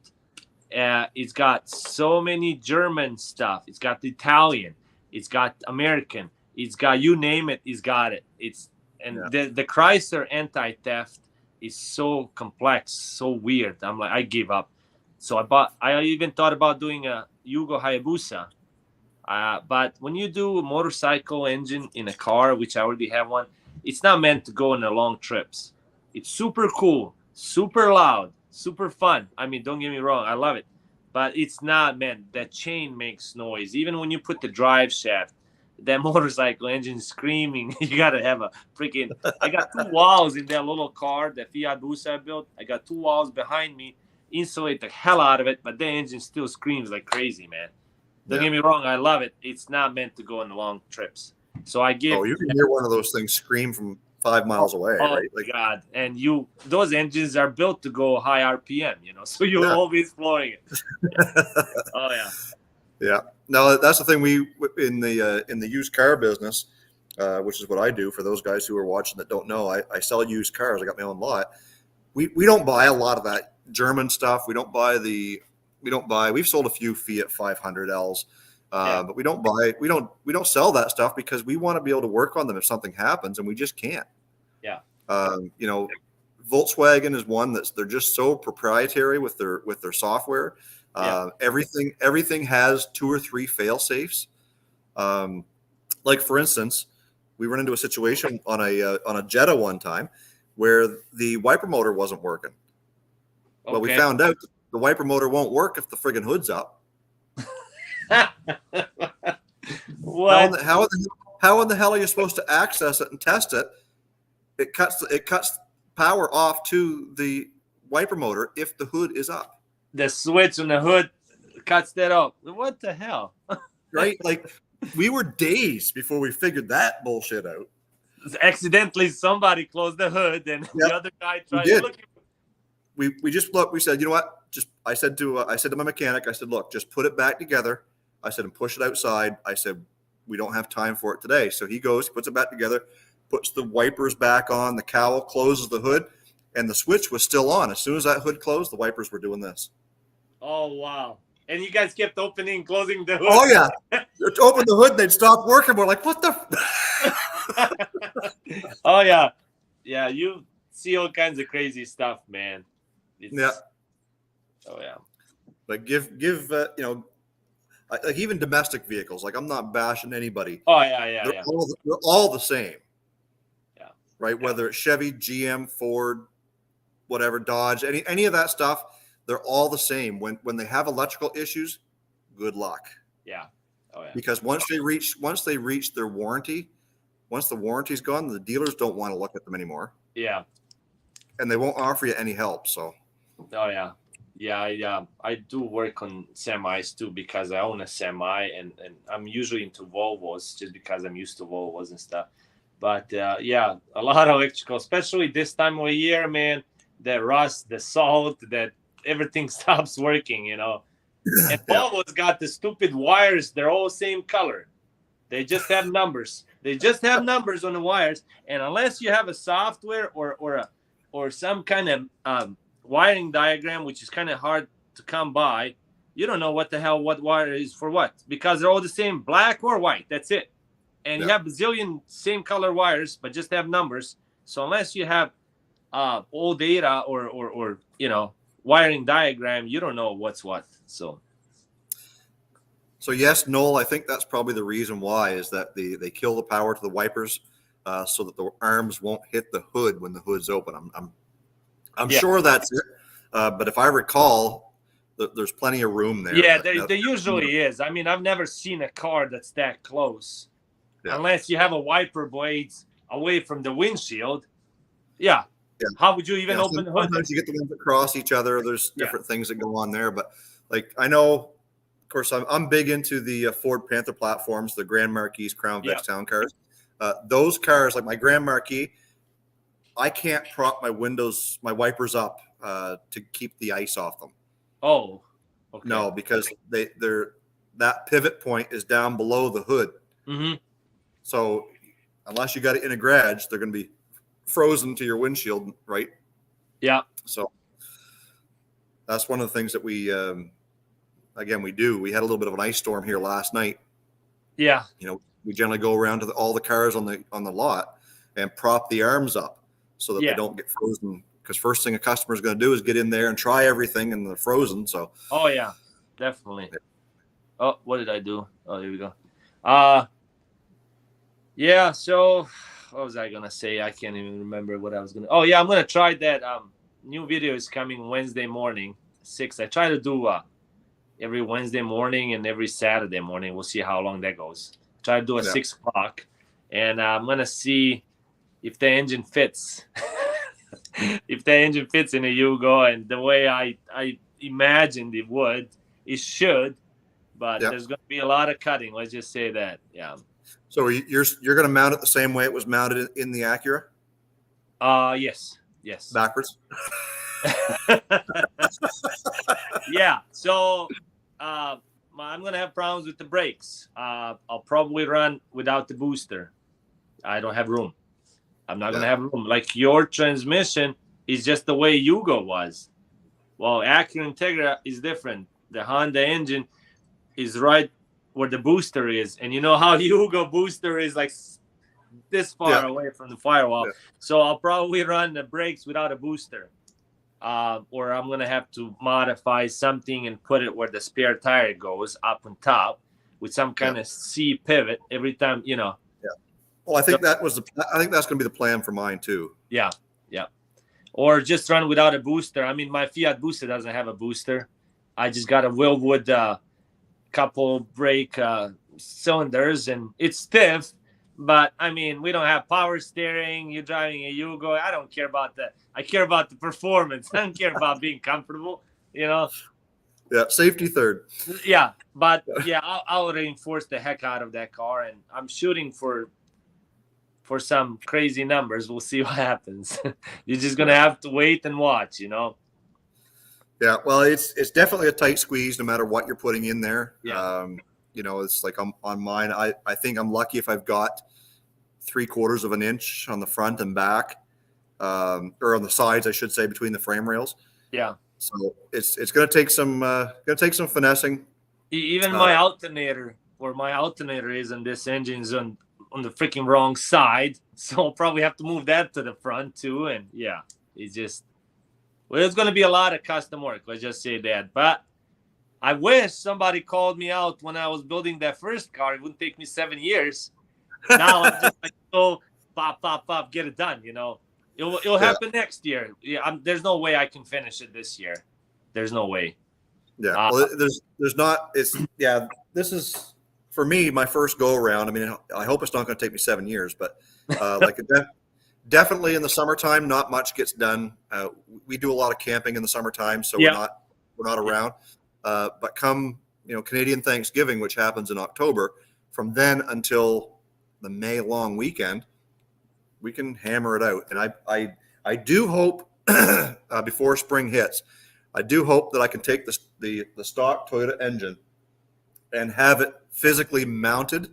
It's got so many German stuff. It's got the Italian. It's got American. It's got, you name it, it's got it. The Chrysler anti-theft is so complex, so weird. I'm like, I give up. So I even thought about doing a Yugo Hayabusa. But when you do a motorcycle engine in a car, which I already have one, it's not meant to go on the long trips. It's super cool, super loud, super fun. I mean, don't get me wrong, I love it. But it's not meant. That chain makes noise. Even when you put the drive shaft, that motorcycle engine screaming. You gotta have a freaking. I got 2 walls in that little car, that Fiat Busa I built. I got 2 walls behind me, insulate the hell out of it, but the engine still screams like crazy, man. Don't get me wrong, I love it. It's not meant to go on long trips. So I give. Oh, you can hear one of those things scream from 5 miles away, right? Like, God, and those engines are built to go high RPM, so you're always flooring it. Oh yeah. Yeah. No, that's the thing. We in the used car business, which is what I do. For those guys who are watching that don't know, I sell used cars. I got my own lot. We don't buy a lot of that German stuff. We don't buy. We've sold a few Fiat 500Ls, but we don't sell that stuff because we want to be able to work on them if something happens, and we just can't. Yeah. Volkswagen is one they're just so proprietary with their software. Everything has 2 or 3 fail safes. Like for instance, we run into a situation on a Jetta one time where the wiper motor wasn't working. Okay. Well, we found out the wiper motor won't work if the friggin' hood's up. What? How in the hell are you supposed to access it and test it? It cuts power off to the wiper motor if the hood is up. The switch on the hood cuts that off. What the hell? Right? Like, we were days before we figured that bullshit out. Accidentally, somebody closed the hood, and the other guy tried to look. We just looked. We said, you know what? I said to my mechanic, I said, look, just put it back together. I said, and push it outside. I said, we don't have time for it today. So he goes, puts it back together, puts the wipers back on, the cowl, closes the hood, and the switch was still on. As soon as that hood closed, the wipers were doing this. Oh, wow. And you guys kept opening and closing the hood. Oh, yeah. You'd open the hood, and they'd stop working. We're like, what the? Oh, yeah. Yeah, you see all kinds of crazy stuff, man. Yeah. Oh, yeah. But give like even domestic vehicles, like I'm not bashing anybody. Oh, yeah. They're all the same. Yeah. Right? Yeah. Whether it's Chevy, GM, Ford, whatever, Dodge, any of that stuff, they're all the same. When they have electrical issues, good luck. Yeah. Oh, yeah. Because once they reach their warranty, once the warranty's gone, the dealers don't want to look at them anymore. Yeah. And they won't offer you any help. So. Oh, yeah. Yeah, I do work on semis too because I own a semi, and I'm usually into Volvos just because I'm used to Volvos and stuff. But yeah, a lot of electrical, especially this time of year, man. The rust, the salt, that everything stops working, And Volvo's got the stupid wires. They're all same color. They just have numbers. They just have numbers on the wires, and unless you have a software or some kind of wiring diagram, which is kind of hard to come by, you don't know what wire is for what, because they're all the same, black or white. That's it. And you have a bazillion same color wires, but just have numbers. So unless you have all data or wiring diagram, you don't know what's what. So yes, Noel, I think that's probably the reason why is that they kill the power to the wipers so that the arms won't hit the hood when the hood's open. I'm sure that's it. But if I recall, there's plenty of room there. Yeah, there usually is. I mean, I've never seen a car that's that close. Yeah. Unless you have a wiper blades away from the windshield. Yeah. How would you even open the hood? Sometimes you get the ones that cross each other. There's different things that go on there. But like I know course, I'm big into the Ford Panther platforms, the Grand Marquis, Crown Vics town cars. Those cars, like my Grand Marquis, I can't prop my wipers up to keep the ice off them. Oh, okay. No, because they're that pivot point is down below the hood. Mm-hmm. So unless you got it in a garage, they're going to be frozen to your windshield, right? Yeah. So that's one of the things that we do. We had a little bit of an ice storm here last night. Yeah. We generally go around to all the cars on the lot and prop the arms up so that they don't get frozen. Because first thing a customer is going to do is get in there and try everything, and they're frozen. So. Oh yeah, definitely. Oh, what did I do? Oh, here we go. Yeah. So, what was I gonna say? I can't even remember what I was gonna. Oh yeah, I'm gonna try that. New video is coming Wednesday morning, 6. I try to do every Wednesday morning and every Saturday morning. We'll see how long that goes. Try to do 6 o'clock, and I'm gonna see if the engine fits. If the engine fits in a Yugo, and the way I imagined it should, but there's going to be a lot of cutting. Let's just say that. Yeah. So you're going to mount it the same way it was mounted in the Acura? Yes. Backwards. Yeah. So I'm going to have problems with the brakes. I'll probably run without the booster. I don't have room. I'm not going to have room. Like your transmission is just the way Yugo was. Well, Acura Integra is different. The Honda engine is right where the booster is. And you know how Yugo booster is like this far away from the firewall. Yeah. So I'll probably run the brakes without a booster. Or I'm going to have to modify something and put it where the spare tire goes up on top with some kind of C pivot every time, Well, I think that's going to be the plan for mine too. Yeah. Or just run without a booster. I mean, my Fiat Booster doesn't have a booster. I just got a Willwood couple brake cylinders, and it's stiff. But I mean, we don't have power steering. You're driving a Yugo. I don't care about that. I care about the performance. I don't care about being comfortable. Yeah, safety third. Yeah, but I'll reinforce the heck out of that car, and I'm shooting for some crazy numbers. We'll see what happens. You're just gonna have to wait and watch. Yeah, well, it's definitely a tight squeeze no matter what you're putting in there. Yeah. It's like on mine. I think I'm lucky if I've got 3/4 of an inch on the front and back, or on the sides, I should say, between the frame rails. Yeah. So it's going to take some finessing. Even my alternator, where my alternator is, and this engine's on the freaking wrong side, so I'll probably have to move that to the front too. And it's going to be a lot of custom work. Let's just say that. But I wish somebody called me out when I was building that first car. It wouldn't take me 7 years. Now I'm just like, pop, get it done. It'll happen next year. Yeah, there's no way I can finish it this year. There's no way. Yeah, well, there's not. This is for me my first go around. I mean, I hope it's not going to take me 7 years, but definitely in the summertime, not much gets done. We do a lot of camping in the summertime, so we're not around. But come Canadian Thanksgiving, which happens in October, from then until the May long weekend, we can hammer it out. And I do hope before spring hits, I do hope that I can take the stock Toyota engine and have it physically mounted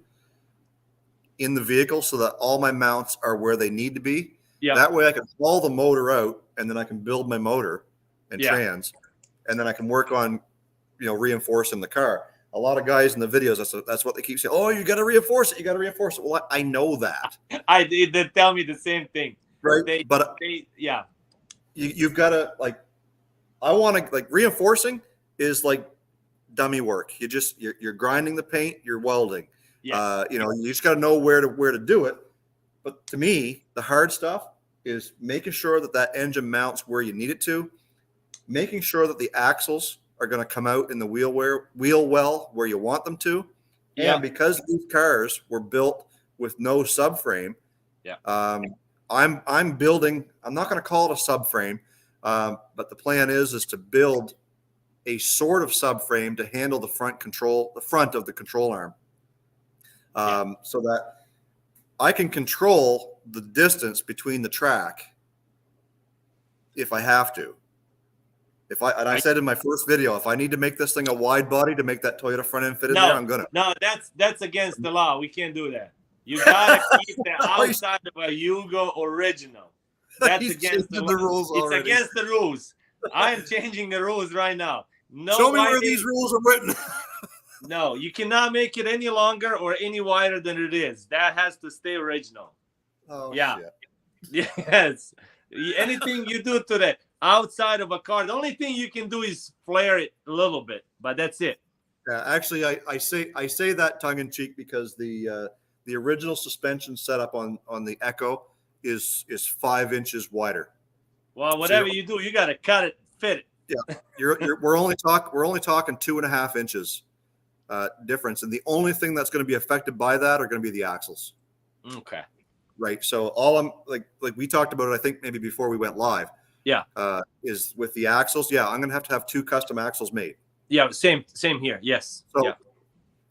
in the vehicle so that all my mounts are where they need to be. Yeah. That way I can haul the motor out, and then I can build my motor and trans, and then I can work on, reinforcing the car. A lot of guys in the videos, that's what they keep saying. Oh, you got to reinforce it. You got to reinforce it. Well, I know that. They tell me the same thing. Right. You've got to I want to reinforcing is like dummy work. You're grinding the paint, you're welding. Yeah. You just got to know where to do it. But to me, the hard stuff is making sure that engine mounts where you need it to, making sure that the axles are going to come out in the wheel well where you want them to. Yeah. And because these cars were built with no subframe, I'm building. I'm not going to call it a subframe, but the plan is to build a sort of subframe to handle the front of the control arm, so that I can control the distance between the track if I have to. I said in my first video, if I need to make this thing a wide body to make that Toyota front end fit in there, I'm gonna. No, that's against the law. We can't do that. You gotta keep the outside of a Yugo original. That's against the rules. It's against the rules. I am changing the rules right now. No, show me where these rules are written. No, you cannot make it any longer or any wider than it is. That has to stay original. Oh, yeah. Shit. Yes. Anything you do to the outside of a car, the only thing you can do is flare it a little bit, but that's it. Yeah, actually, I say that tongue in cheek because the original suspension setup on the Echo is 5 inches wider. Well, whatever you do, you got to cut it, fit it. Yeah, we're only talking 2.5 inches difference, and the only thing that's going to be affected by that are going to be the axles. Okay. Right. So all I'm like we talked about it, I think maybe before we went live. Yeah. Is with the axles. Yeah, I'm going to have 2 custom axles made. Yeah. Same here. Yes. So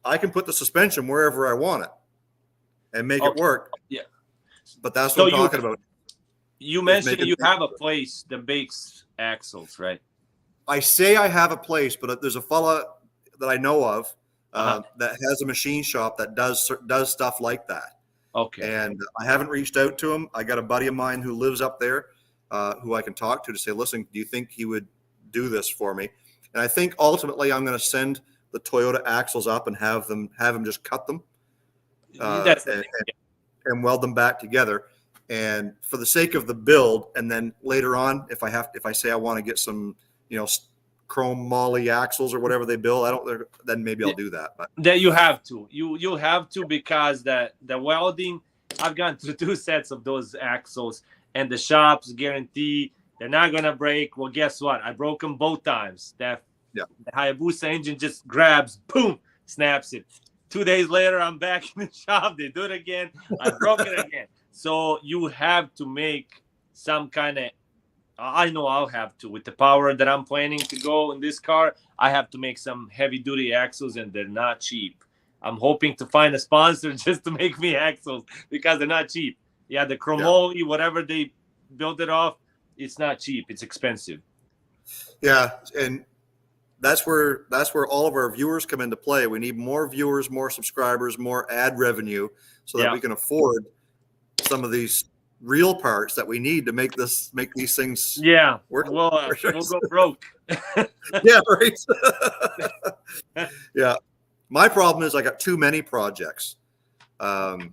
I can put the suspension wherever I want it and make it work. Yeah. But that's what I'm talking about. You mentioned you have a place that bakes axles, right? I say I have a place, but there's a fella that I know of that has a machine shop that does stuff like that. Okay. And I haven't reached out to him. I got a buddy of mine who lives up there who I can talk to say, listen, do you think he would do this for me? And I think ultimately I'm going to send the Toyota axles up and have him just cut them and weld them back together. And for the sake of the build, and then later on, if I say I want to get some, chrome moly axles or whatever they build, then maybe I'll do that. But that you have to, you'll have to, because the welding, I've gone through 2 sets of those axles, and the shops guarantee they're not gonna break. Well, guess what? I broke them both times. The Hayabusa engine just grabs, boom, snaps it. 2 days later, I'm back in the shop. They do it again. I broke it again. So you have to make some kind of, I know I'll have to, with the power that I'm planning to go in this car, I have to make some heavy duty axles, and they're not cheap. I'm hoping to find a sponsor just to make me axles, because they're not cheap. Yeah, the chromoly, whatever they build it off, it's not cheap. It's expensive. Yeah, and that's where all of our viewers come into play. We need more viewers, more subscribers, more ad revenue, so that we can afford some of these real parts that we need to make these things work. We'll go broke. Yeah, right. Yeah, my problem is I got too many projects. I've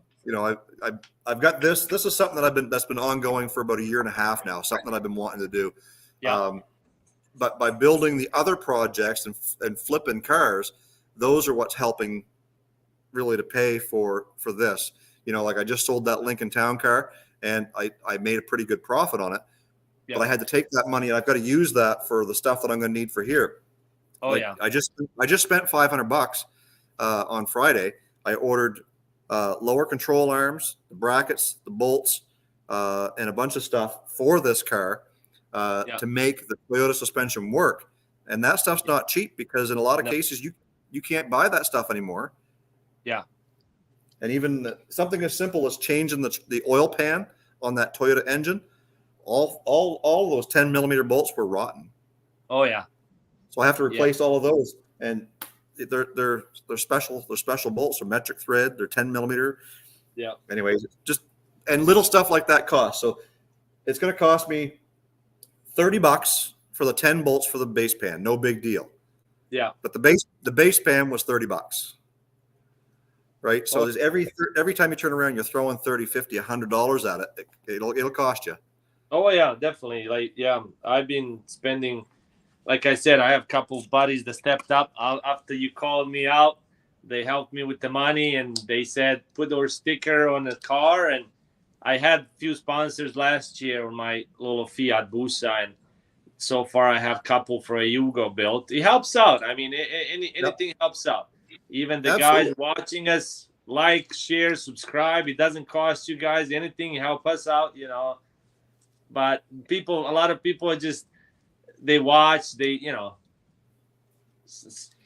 got this is something that's been ongoing for about 1.5 years now, something that I've been wanting to do. But by building the other projects and flipping cars, those are what's helping really to pay for this. Like I just sold that Lincoln Town car, and I made a pretty good profit on it. But I had to take that money, and I've got to use that for the stuff that I'm going to need for here. I just spent $500 on Friday. I ordered lower control arms, the brackets, the bolts, and a bunch of stuff for this car to make the Toyota suspension work. And that stuff's not cheap, because in a lot of cases you can't buy that stuff anymore. Yeah. And even something as simple as changing the oil pan on that Toyota engine, all those 10 millimeter bolts were rotten. Oh yeah. So I have to replace all of those, and they're special. They're special bolts. They're metric thread. They're 10 millimeter. Yeah. Anyways, and little stuff like that costs. So it's going to cost me $30 for the 10 bolts for the base pan. No big deal. Yeah. But the base pan was $30. Right. So there's every time you turn around, you're throwing $30, $50, $100 at it. It'll cost you. Oh yeah, definitely. I've been spending, like I said, I have a couple of buddies that stepped up after you called me out. They helped me with the money, and they said, put our sticker on the car. And I had a few sponsors last year on my little Fiat Busa, and so far I have a couple for a Yugo build. It helps out. I mean, anything helps out. Even the guys watching us, like, share, subscribe. It doesn't cost you guys anything. Help us out, But a lot of people are just, they watch,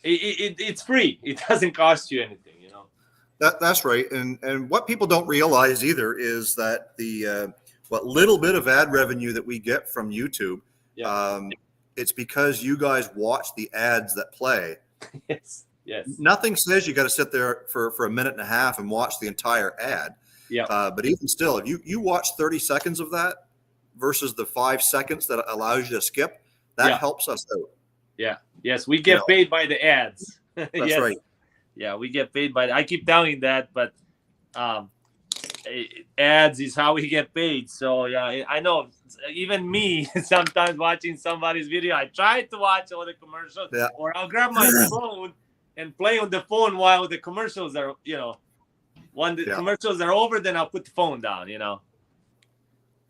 it's free. It doesn't cost you anything, you know. That's right. And what people don't realize either is that the what little bit of ad revenue that we get from YouTube, it's because you guys watch the ads that play. Yes. Nothing says you got to sit there for a minute and a half and watch the entire ad. Yeah. But even still, if you watch 30 seconds of that versus the 5 seconds that allows you to skip, that helps us out. Yeah. Yes, we get paid by the ads. That's right. Yeah, we get paid by. I keep telling you that, but ads is how we get paid. So yeah, I know. Even me, sometimes watching somebody's video, I try to watch all the commercials, or I'll grab my phone and play on the phone while the commercials are, you know. When the commercials are over, then I'll put the phone down. You know.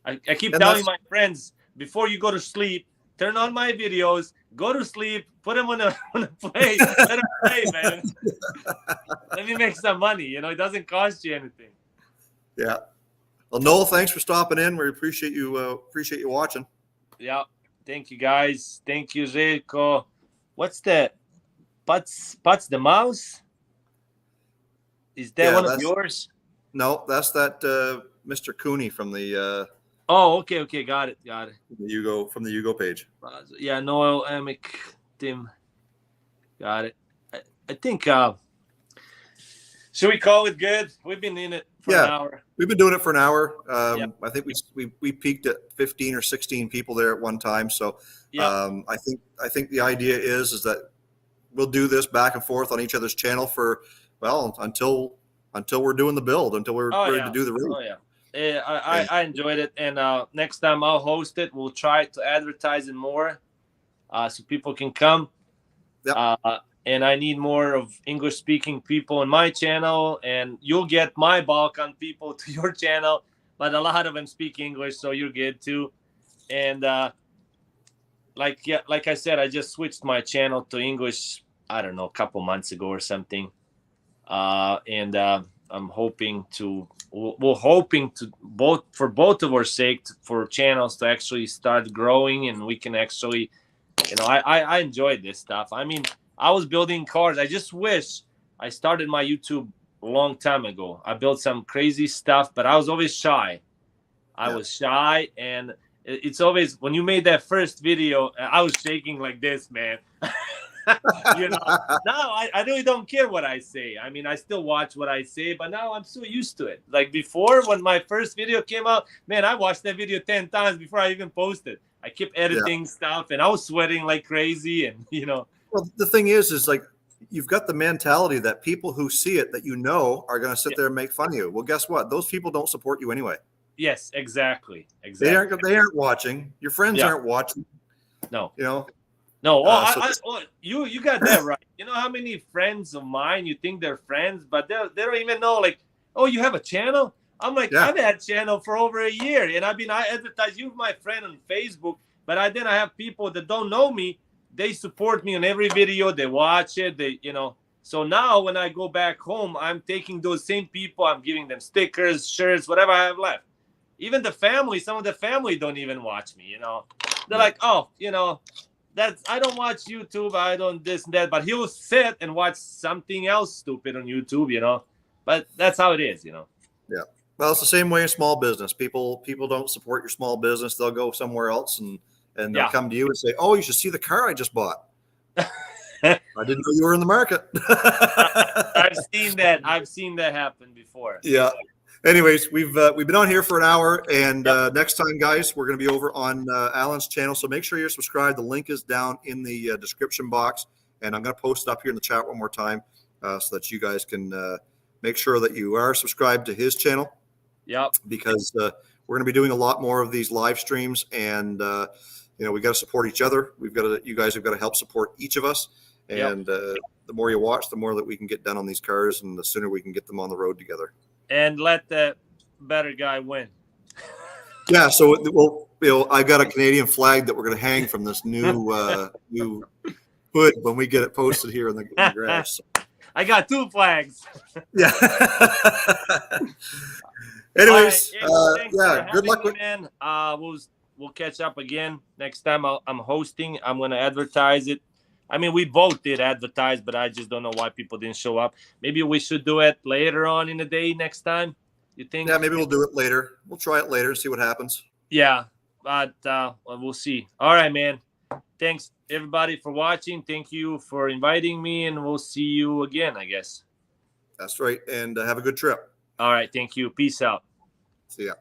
I keep telling my friends, before you go to sleep, turn on my videos, go to sleep, put them on a play, let them play, man. Let me make some money. You know, it doesn't cost you anything. Yeah. Well, Noel, thanks for stopping in. We appreciate you watching. Yeah. Thank you, guys. Thank you, Zeljko. What's that? Butts the mouse? Is that one of yours? No, that's that Mr. Cooney from the Oh, okay, got it. The Yugo page. Yeah, Noel Amick Tim. Got it. I think should we call it good? We've been in it for an hour. We've been doing it for an hour. I think we peaked at 15 or 16 people there at one time. So I think the idea is that we'll do this back and forth on each other's channel for until we're doing the build, until we're ready to do the race. Oh yeah. I enjoyed it, and next time I'll host it. We'll try to advertise it more, so people can come. Yep. And I need more of English-speaking people on my channel, and you'll get my Balkan people to your channel, but a lot of them speak English, so you're good too. And like I said, I just switched my channel to English. I don't know, a couple months ago or something, and I'm hoping to. We're hoping to for both of our sake, for channels to actually start growing, and we can actually, you know, I enjoyed this stuff. I mean, I was building cars. I just wish I started my YouTube a long time ago. I built some crazy stuff, but I was always shy. I was shy, and it's always, when you made that first video, I was shaking like this, man. You know, now I really don't care what I say. I mean, I still watch what I say, but now I'm so used to it. Like before, when my first video came out, man, I watched that video 10 times before I even posted. I kept editing stuff, and I was sweating like crazy, and you know. Well, the thing is like, you've got the mentality that people who see it that you know are going to sit there and make fun of you. Well, guess what? Those people don't support you anyway. Yes, exactly. They aren't watching. Your friends aren't watching. No. You know. No, you got that right. You know how many friends of mine you think they're friends, but they don't even know, like, oh, you have a channel? I'm like, I've had a channel for over a year, and I advertise you, my friend, on Facebook, but I have people that don't know me. They support me on every video. They watch it. So now when I go back home, I'm taking those same people. I'm giving them stickers, shirts, whatever I have left. Even the family, some of the family don't even watch me. You know, they're like, oh, you know. I don't watch YouTube. I don't this and that, but he'll sit and watch something else stupid on YouTube, you know. But that's how it is, you know. Yeah. Well, it's the same way in small business. People don't support your small business. They'll go somewhere else and they'll come to you and say, "Oh, you should see the car I just bought." I didn't know you were in the market. I've seen that happen before. Yeah. Anyways, we've been on here for an hour, and next time, guys, we're going to be over on Alan's channel. So make sure you're subscribed. The link is down in the description box, and I'm going to post it up here in the chat one more time so that you guys can make sure that you are subscribed to his channel. Yep. Because we're going to be doing a lot more of these live streams, and we got to support each other. You guys have got to help support each of us, and the more you watch, the more that we can get done on these cars, and the sooner we can get them on the road together. And let the better guy win. Yeah, so I got a Canadian flag that we're going to hang from this new hood when we get it posted here in the garage. So. I got 2 flags. Yeah. Anyways, right, good luck with man. We'll catch up again next time. I'm hosting. I'm going to advertise it. I mean, we both did advertise, but I just don't know why people didn't show up. Maybe we should do it later on in the day next time. You think? Yeah, maybe we'll do it later. We'll try it later and see what happens. Yeah, but we'll see. All right, man. Thanks everybody for watching. Thank you for inviting me, and we'll see you again, I guess. That's right. And have a good trip. All right. Thank you. Peace out. See ya.